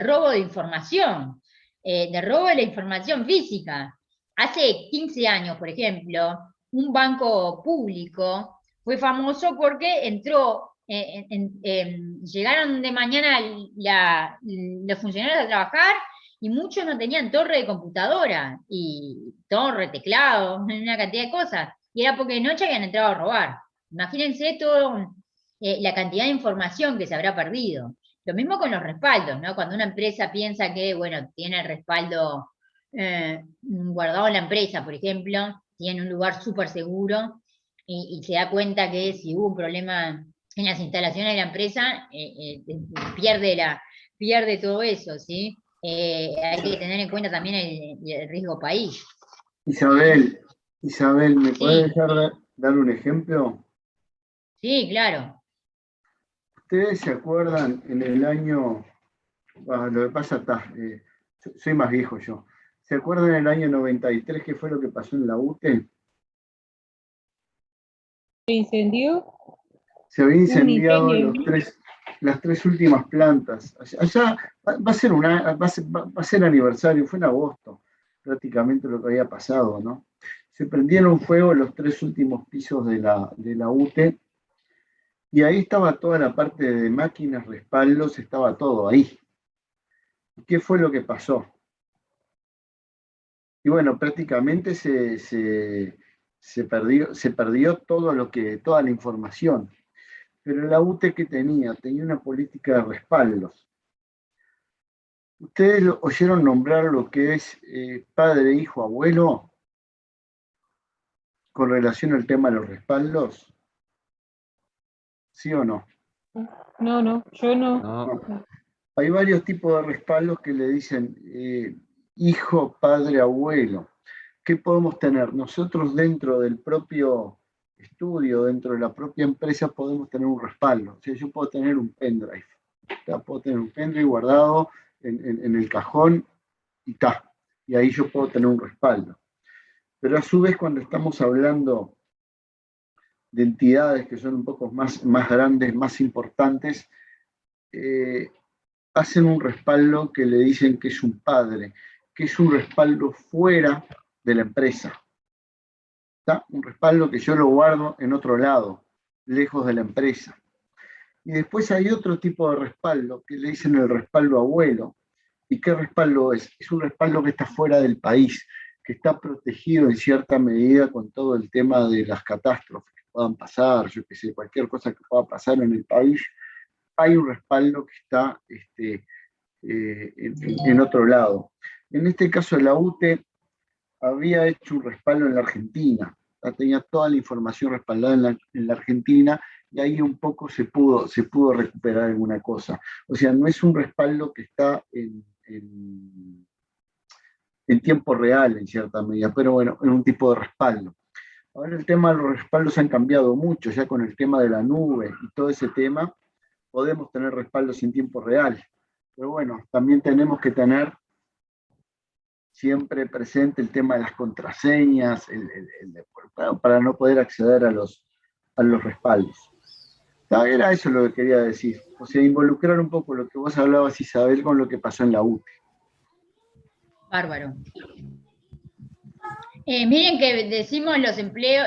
B: robo de información, del robo de la información física. Hace 15 años, por ejemplo, un banco público fue famoso porque entró, llegaron de mañana los funcionarios a trabajar y muchos no tenían torre de computadora y torre, teclado, una cantidad de cosas. Y era porque de noche habían entrado a robar. Imagínense todo la cantidad de información que se habrá perdido. Lo mismo con los respaldos, ¿no? Cuando una empresa piensa que, bueno, tiene el respaldo guardado en la empresa, por ejemplo, tiene un lugar súper seguro y se da que si hubo un problema en las instalaciones de la empresa, pierde todo eso, ¿sí? Hay que tener en cuenta también el riesgo país.
A: Isabel, ¿me
B: Sí.
A: podés dar un ejemplo?
B: Sí, claro.
A: ¿Ustedes se acuerdan en el año, lo que pasa está, soy más viejo yo, ¿se acuerdan en el año 93 qué fue lo que pasó en la UTE?
D: ¿Se incendió?
A: Se había incendiado las 3 últimas plantas. Allá va a ser aniversario, fue en agosto, prácticamente lo que había pasado, ¿no? Se prendieron fuego los 3 últimos pisos de la UTE, y ahí estaba toda la parte de máquinas, respaldos, estaba todo ahí. ¿Qué fue lo que pasó? Y bueno, prácticamente se perdió toda la información. Pero la UTE que tenía una política de respaldos. ¿Ustedes oyeron nombrar lo que es padre, hijo, abuelo con relación al tema de los respaldos? ¿Sí o no?
D: No, yo no.
A: No. Hay varios tipos de respaldos que le dicen hijo, padre, abuelo. ¿Qué podemos tener? Nosotros dentro del propio estudio, dentro de la propia empresa, podemos tener un respaldo. O sea, yo puedo tener un pendrive. Puedo tener un pendrive guardado en el cajón y está. Y ahí yo puedo tener un respaldo. Pero a su vez, cuando estamos hablando de entidades que son un poco más grandes, más importantes, hacen un respaldo que le dicen que es un padre, que es un respaldo fuera de la empresa. ¿Está? Un respaldo que yo lo guardo en otro lado, lejos de la empresa. Y después hay otro tipo de respaldo que le dicen el respaldo abuelo. ¿Y qué respaldo es? Es un respaldo que está fuera del país, que está protegido en cierta medida con todo el tema de las catástrofes que puedan pasar, yo qué sé, cualquier cosa que pueda pasar en el país. Hay un respaldo que está en otro lado. En este caso, la UTE había hecho un respaldo en la Argentina, tenía toda la información respaldada en la Argentina, y ahí un poco se pudo recuperar alguna cosa. O sea, no es un respaldo que está en tiempo real, en cierta medida, pero bueno, en un tipo de respaldo. Ahora el tema de los respaldos han cambiado mucho, ya con el tema de la nube y todo ese tema, podemos tener respaldos en tiempo real. Pero bueno, también tenemos que tener siempre presente el tema de las contraseñas, para no poder acceder a los respaldos. Era eso lo que quería decir. O sea, involucrar un poco lo que vos hablabas, Isabel, con lo que pasó en la UTE.
B: Bárbaro. Miren que decimos los ejemplos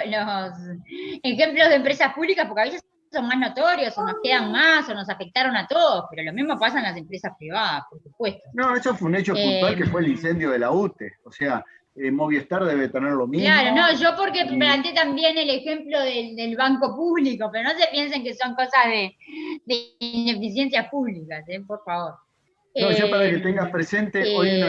B: de empresas públicas, porque a veces son más notorios, o nos quedan más, o nos afectaron a todos, pero lo mismo pasa en las empresas privadas, por supuesto.
A: No, eso fue un hecho puntual, que fue el incendio de la UTE. O sea, Movistar debe tener lo mismo.
B: Claro, no, yo porque planteé también el ejemplo del banco público, pero no se piensen que son cosas de ineficiencias públicas, por favor.
A: No, yo para que tengas presente, hoy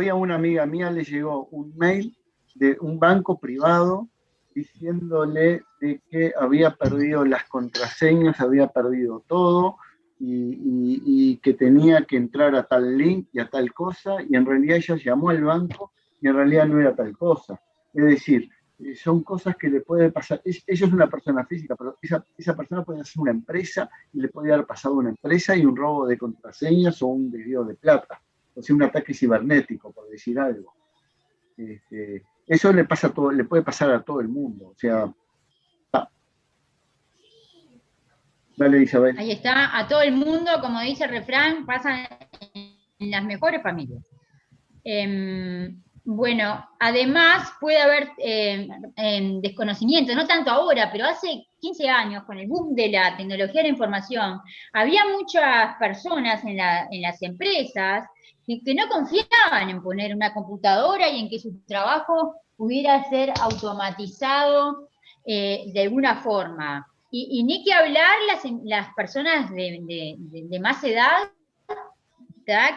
A: a una amiga mía le llegó un mail de un banco privado diciéndole de que había perdido las contraseñas, había perdido todo, y que tenía que entrar a tal link y a tal cosa, y en realidad ella llamó al banco y en realidad no era tal cosa. Es decir, son cosas que le puede pasar. Ella es una persona física, pero esa persona puede ser una empresa y le puede haber pasado una empresa y un robo de contraseñas o un desvío de plata, o sea, un ataque cibernético, por decir algo. Eso le puede pasar a todo el mundo. O sea, dale, Isabel.
B: Ahí está, a todo el mundo, como dice el refrán, pasan en las mejores familias. Bueno, además puede haber desconocimiento, no tanto ahora, pero hace 15 años, con el boom de la tecnología de la información, había muchas personas en las empresas que no confiaban en poner una computadora y en que su trabajo pudiera ser automatizado de alguna forma. Y ni que hablar las personas de más edad,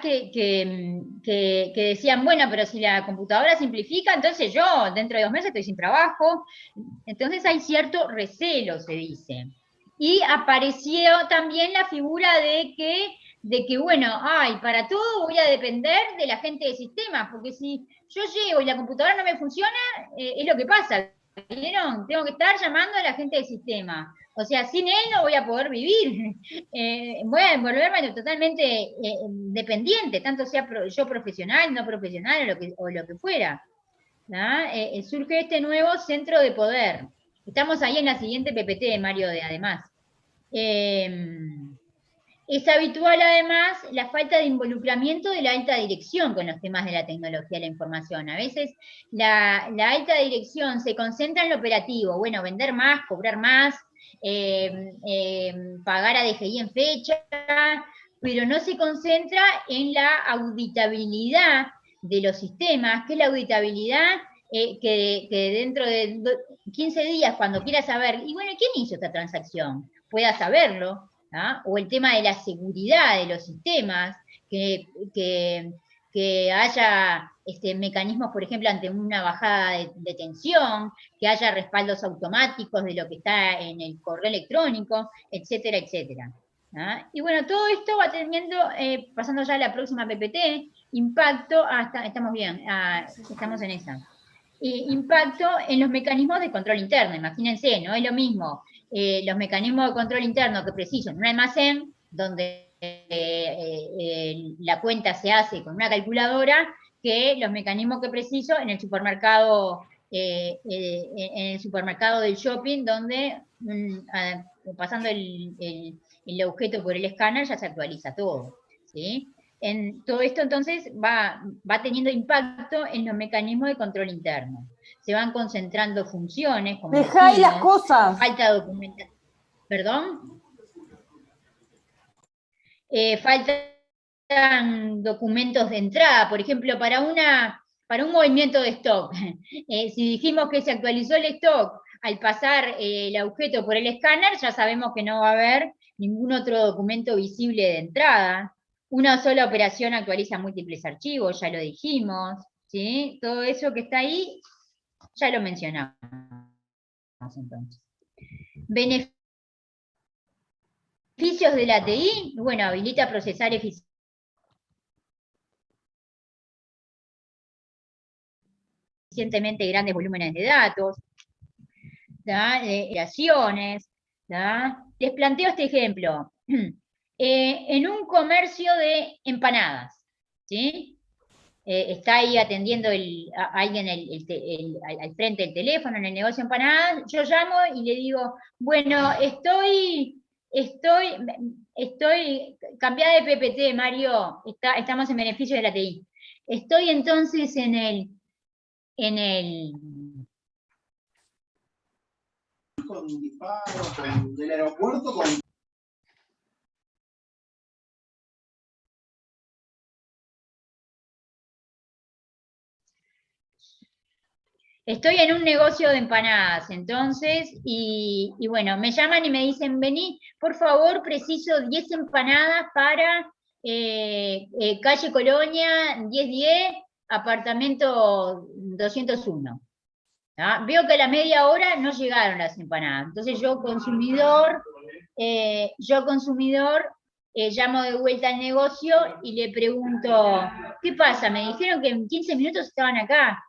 B: que decían, bueno, pero si la computadora simplifica, entonces yo dentro de 2 meses estoy sin trabajo. Entonces hay cierto recelo, se dice. Y apareció también la figura de que bueno, para todo voy a depender de la gente de sistemas, porque si yo llego y la computadora no me funciona, es lo que pasa, ¿vieron? Tengo que estar llamando a la gente de sistema. O sea, sin él no voy a poder vivir. Voy a volverme totalmente dependiente, tanto sea yo profesional, no profesional o lo que fuera. Surge este nuevo centro de poder. Estamos ahí en la siguiente PPT, Mario, además. Es habitual, además, la falta de involucramiento de la alta dirección con los temas de la tecnología de la información. A veces la alta dirección se concentra en lo operativo, bueno, vender más, cobrar más, pagar a DGI en fecha, pero no se concentra en la auditabilidad de los sistemas, que es la auditabilidad que dentro de 15 días, cuando quiera saber, y bueno, ¿quién hizo esta transacción? Pueda saberlo. O el tema de la seguridad de los sistemas, que que haya mecanismos, por ejemplo, ante una bajada de tensión, que haya respaldos automáticos de lo que está en el correo electrónico, etcétera, etcétera. ¿Ah? Y bueno, todo esto va teniendo, pasando ya a la próxima PPT, impacto, estamos bien, estamos en esa. Impacto en los mecanismos de control interno, imagínense, no es lo mismo los mecanismos de control interno que preciso en un almacén, donde la cuenta se hace con una calculadora, que los mecanismos que preciso en el supermercado del shopping, donde pasando el objeto por el escáner ya se actualiza todo, ¿sí? En todo esto entonces va teniendo impacto en los mecanismos de control interno. Se van concentrando funciones, como
M: ¡dejá ahí las cosas!
B: Falta de documentación. ¿Perdón? Faltan documentos de entrada, por ejemplo, para un movimiento de stock. Si dijimos que se actualizó el stock al pasar el objeto por el escáner, ya sabemos que no va a haber ningún otro documento visible de entrada. Una sola operación actualiza múltiples archivos, ya lo dijimos, ¿sí? Todo eso que está ahí, ya lo mencionamos. Entonces. Beneficios de la TI, bueno, habilita procesar eficientemente grandes volúmenes de datos, operaciones. Les planteo este ejemplo. En un comercio de empanadas, ¿sí? Está ahí atendiendo a alguien al frente del teléfono en el negocio de empanadas, yo llamo y le digo, bueno, estoy cambiada de PPT, Mario, estamos en beneficio de la TI. Estoy entonces en el
N: del aeropuerto con...
B: Estoy en un negocio de empanadas, entonces, y bueno, me llaman y me dicen, vení, por favor, preciso 10 empanadas para calle Colonia, 1010, apartamento 201. ¿Ah? Veo que a la media hora no llegaron las empanadas, entonces yo consumidor, llamo de vuelta al negocio y le pregunto, ¿qué pasa? Me dijeron que en 15 minutos estaban acá.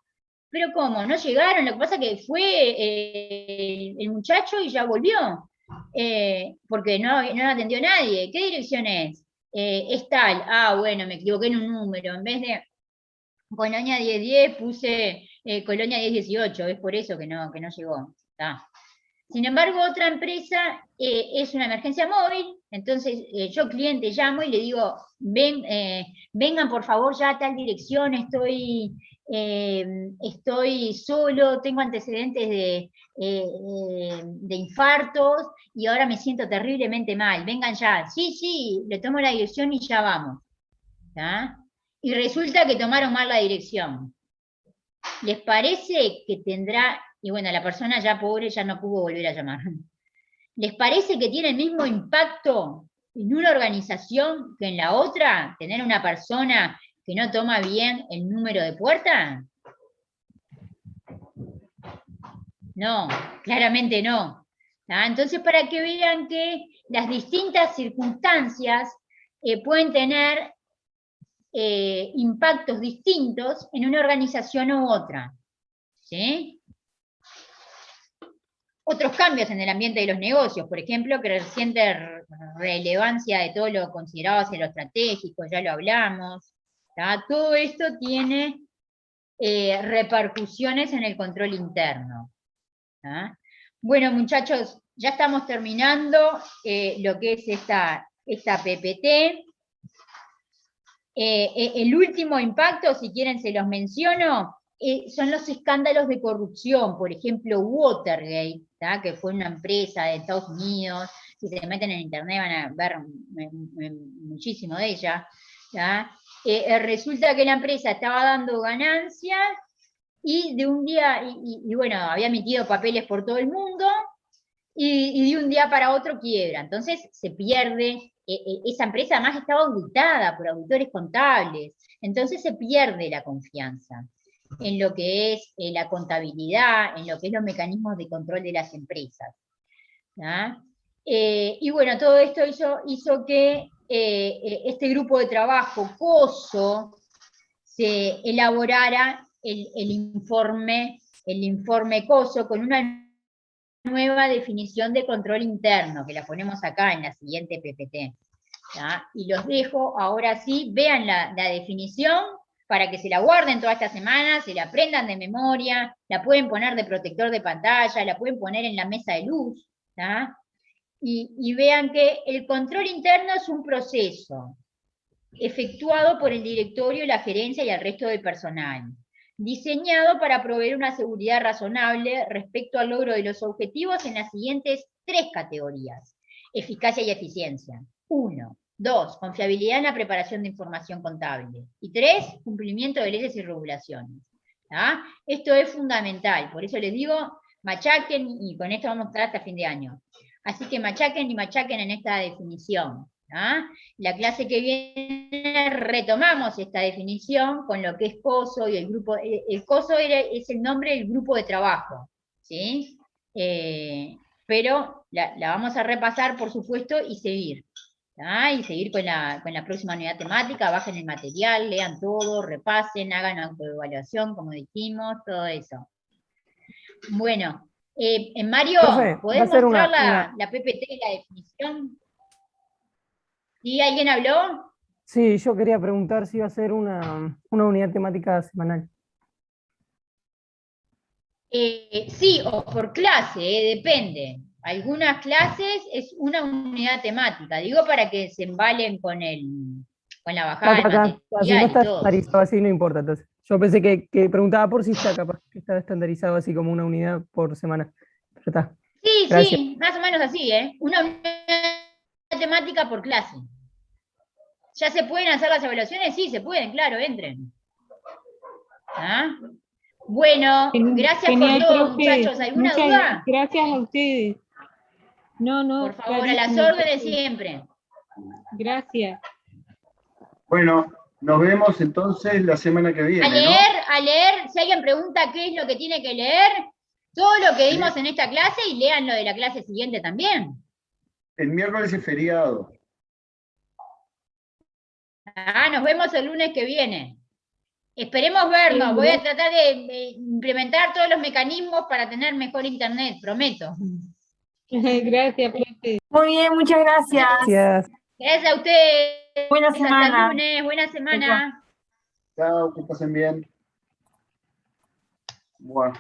B: ¿Pero cómo? ¿No llegaron? Lo que pasa es que fue el muchacho y ya volvió. Porque no atendió nadie. ¿Qué dirección es? Es tal. Ah, bueno, me equivoqué en un número. En vez de Colonia 1010 puse Colonia 1018. Es por eso que no llegó. Está. Sin embargo, otra empresa es una emergencia móvil. Entonces, yo cliente llamo y le digo, vengan por favor ya a tal dirección, estoy solo, tengo antecedentes de infartos y ahora me siento terriblemente mal, vengan ya. Sí, le tomo la dirección y ya vamos. ¿Tá? Y resulta que tomaron mal la dirección. ¿Les parece que tendrá, y bueno, la persona ya pobre ya no pudo volver a llamar, ¿les parece que tiene el mismo impacto en una organización que en la otra, tener una persona que no toma bien el número de puerta? No, claramente no. Entonces, para que vean que las distintas circunstancias pueden tener impactos distintos en una organización u otra. ¿Sí? Otros cambios en el ambiente de los negocios, por ejemplo, creciente relevancia de todo lo considerado hacia lo estratégico, ya lo hablamos. ¿Tá? Todo esto tiene repercusiones en el control interno. ¿Tá? Bueno, muchachos, ya estamos terminando lo que es esta PPT. El último impacto, si quieren se los menciono, son los escándalos de corrupción, por ejemplo, Watergate, ¿tá? Que fue una empresa de Estados Unidos, si se meten en internet van a ver muchísimo de ella, ¿tá? Resulta que la empresa estaba dando ganancias y de un día, y bueno, había emitido papeles por todo el mundo, y de un día para otro quiebra, entonces se pierde esa empresa además estaba auditada por auditores contables, entonces se pierde la confianza en lo que es la contabilidad, en lo que es los mecanismos de control de las empresas. Y bueno, todo esto hizo que este grupo de trabajo, COSO, se elaborara el informe COSO con una nueva definición de control interno, que la ponemos acá en la siguiente PPT. ¿Ya? Y los dejo, ahora sí, vean la definición, para que se la guarden toda esta semana, se la aprendan de memoria, la pueden poner de protector de pantalla, la pueden poner en la mesa de luz, ¿ya? Y vean que el control interno es un proceso efectuado por el directorio, la gerencia y el resto del personal, diseñado para proveer una seguridad razonable respecto al logro de los objetivos en las siguientes 3 categorías: eficacia y eficiencia. 1. 2. Confiabilidad en la preparación de información contable. Y 3. Cumplimiento de leyes y regulaciones. ¿Ah? Esto es fundamental, por eso les digo, machaquen, y con esto vamos a estar hasta fin de año. Así que machaquen y machaquen en esta definición. ¿Ah? La clase que viene retomamos esta definición con lo que es COSO y el grupo. El COSO es el nombre del grupo de trabajo, ¿sí? Pero la vamos a repasar, por supuesto, y seguir. Y seguir con la próxima unidad temática, bajen el material, lean todo, repasen, hagan autoevaluación, como dijimos, todo eso. Bueno, Mario,
H: Profe,
B: ¿podés mostrar la PPT y la definición? ¿Sí? ¿Alguien habló?
H: Sí, yo quería preguntar si iba a ser una unidad temática semanal.
B: Sí, o por clase, depende. Algunas clases es una unidad temática, digo para que se embalen con la bajada del material.
H: Si no está estandarizado así, no importa. Entonces, yo pensé que preguntaba por si está capaz que estaba estandarizado así como una unidad por semana. Pero está.
B: Sí,
H: Gracias.
B: sí, más o menos así, ¿eh? Una unidad temática por clase. ¿Ya se pueden hacer las evaluaciones? Sí, se pueden, claro, entren. Bueno, gracias por todo, muchachos. ¿Alguna duda?
D: Gracias a ustedes. No.
B: Por favor, a las órdenes siempre.
D: Gracias.
A: Bueno, nos vemos entonces la semana que viene.
B: A leer, si alguien pregunta qué es lo que tiene que leer, todo lo que vimos en esta clase, y lean lo de la clase siguiente también.
A: El miércoles es feriado.
B: Nos vemos el lunes que viene. Esperemos vernos. Voy a tratar de implementar todos los mecanismos para tener mejor internet, prometo.
D: Gracias, profe.
I: Muy bien, muchas gracias.
B: Gracias a ustedes.
I: Buena semana.
B: Hasta el lunes. Buena semana.
A: Chao, que pasen bien. Bueno.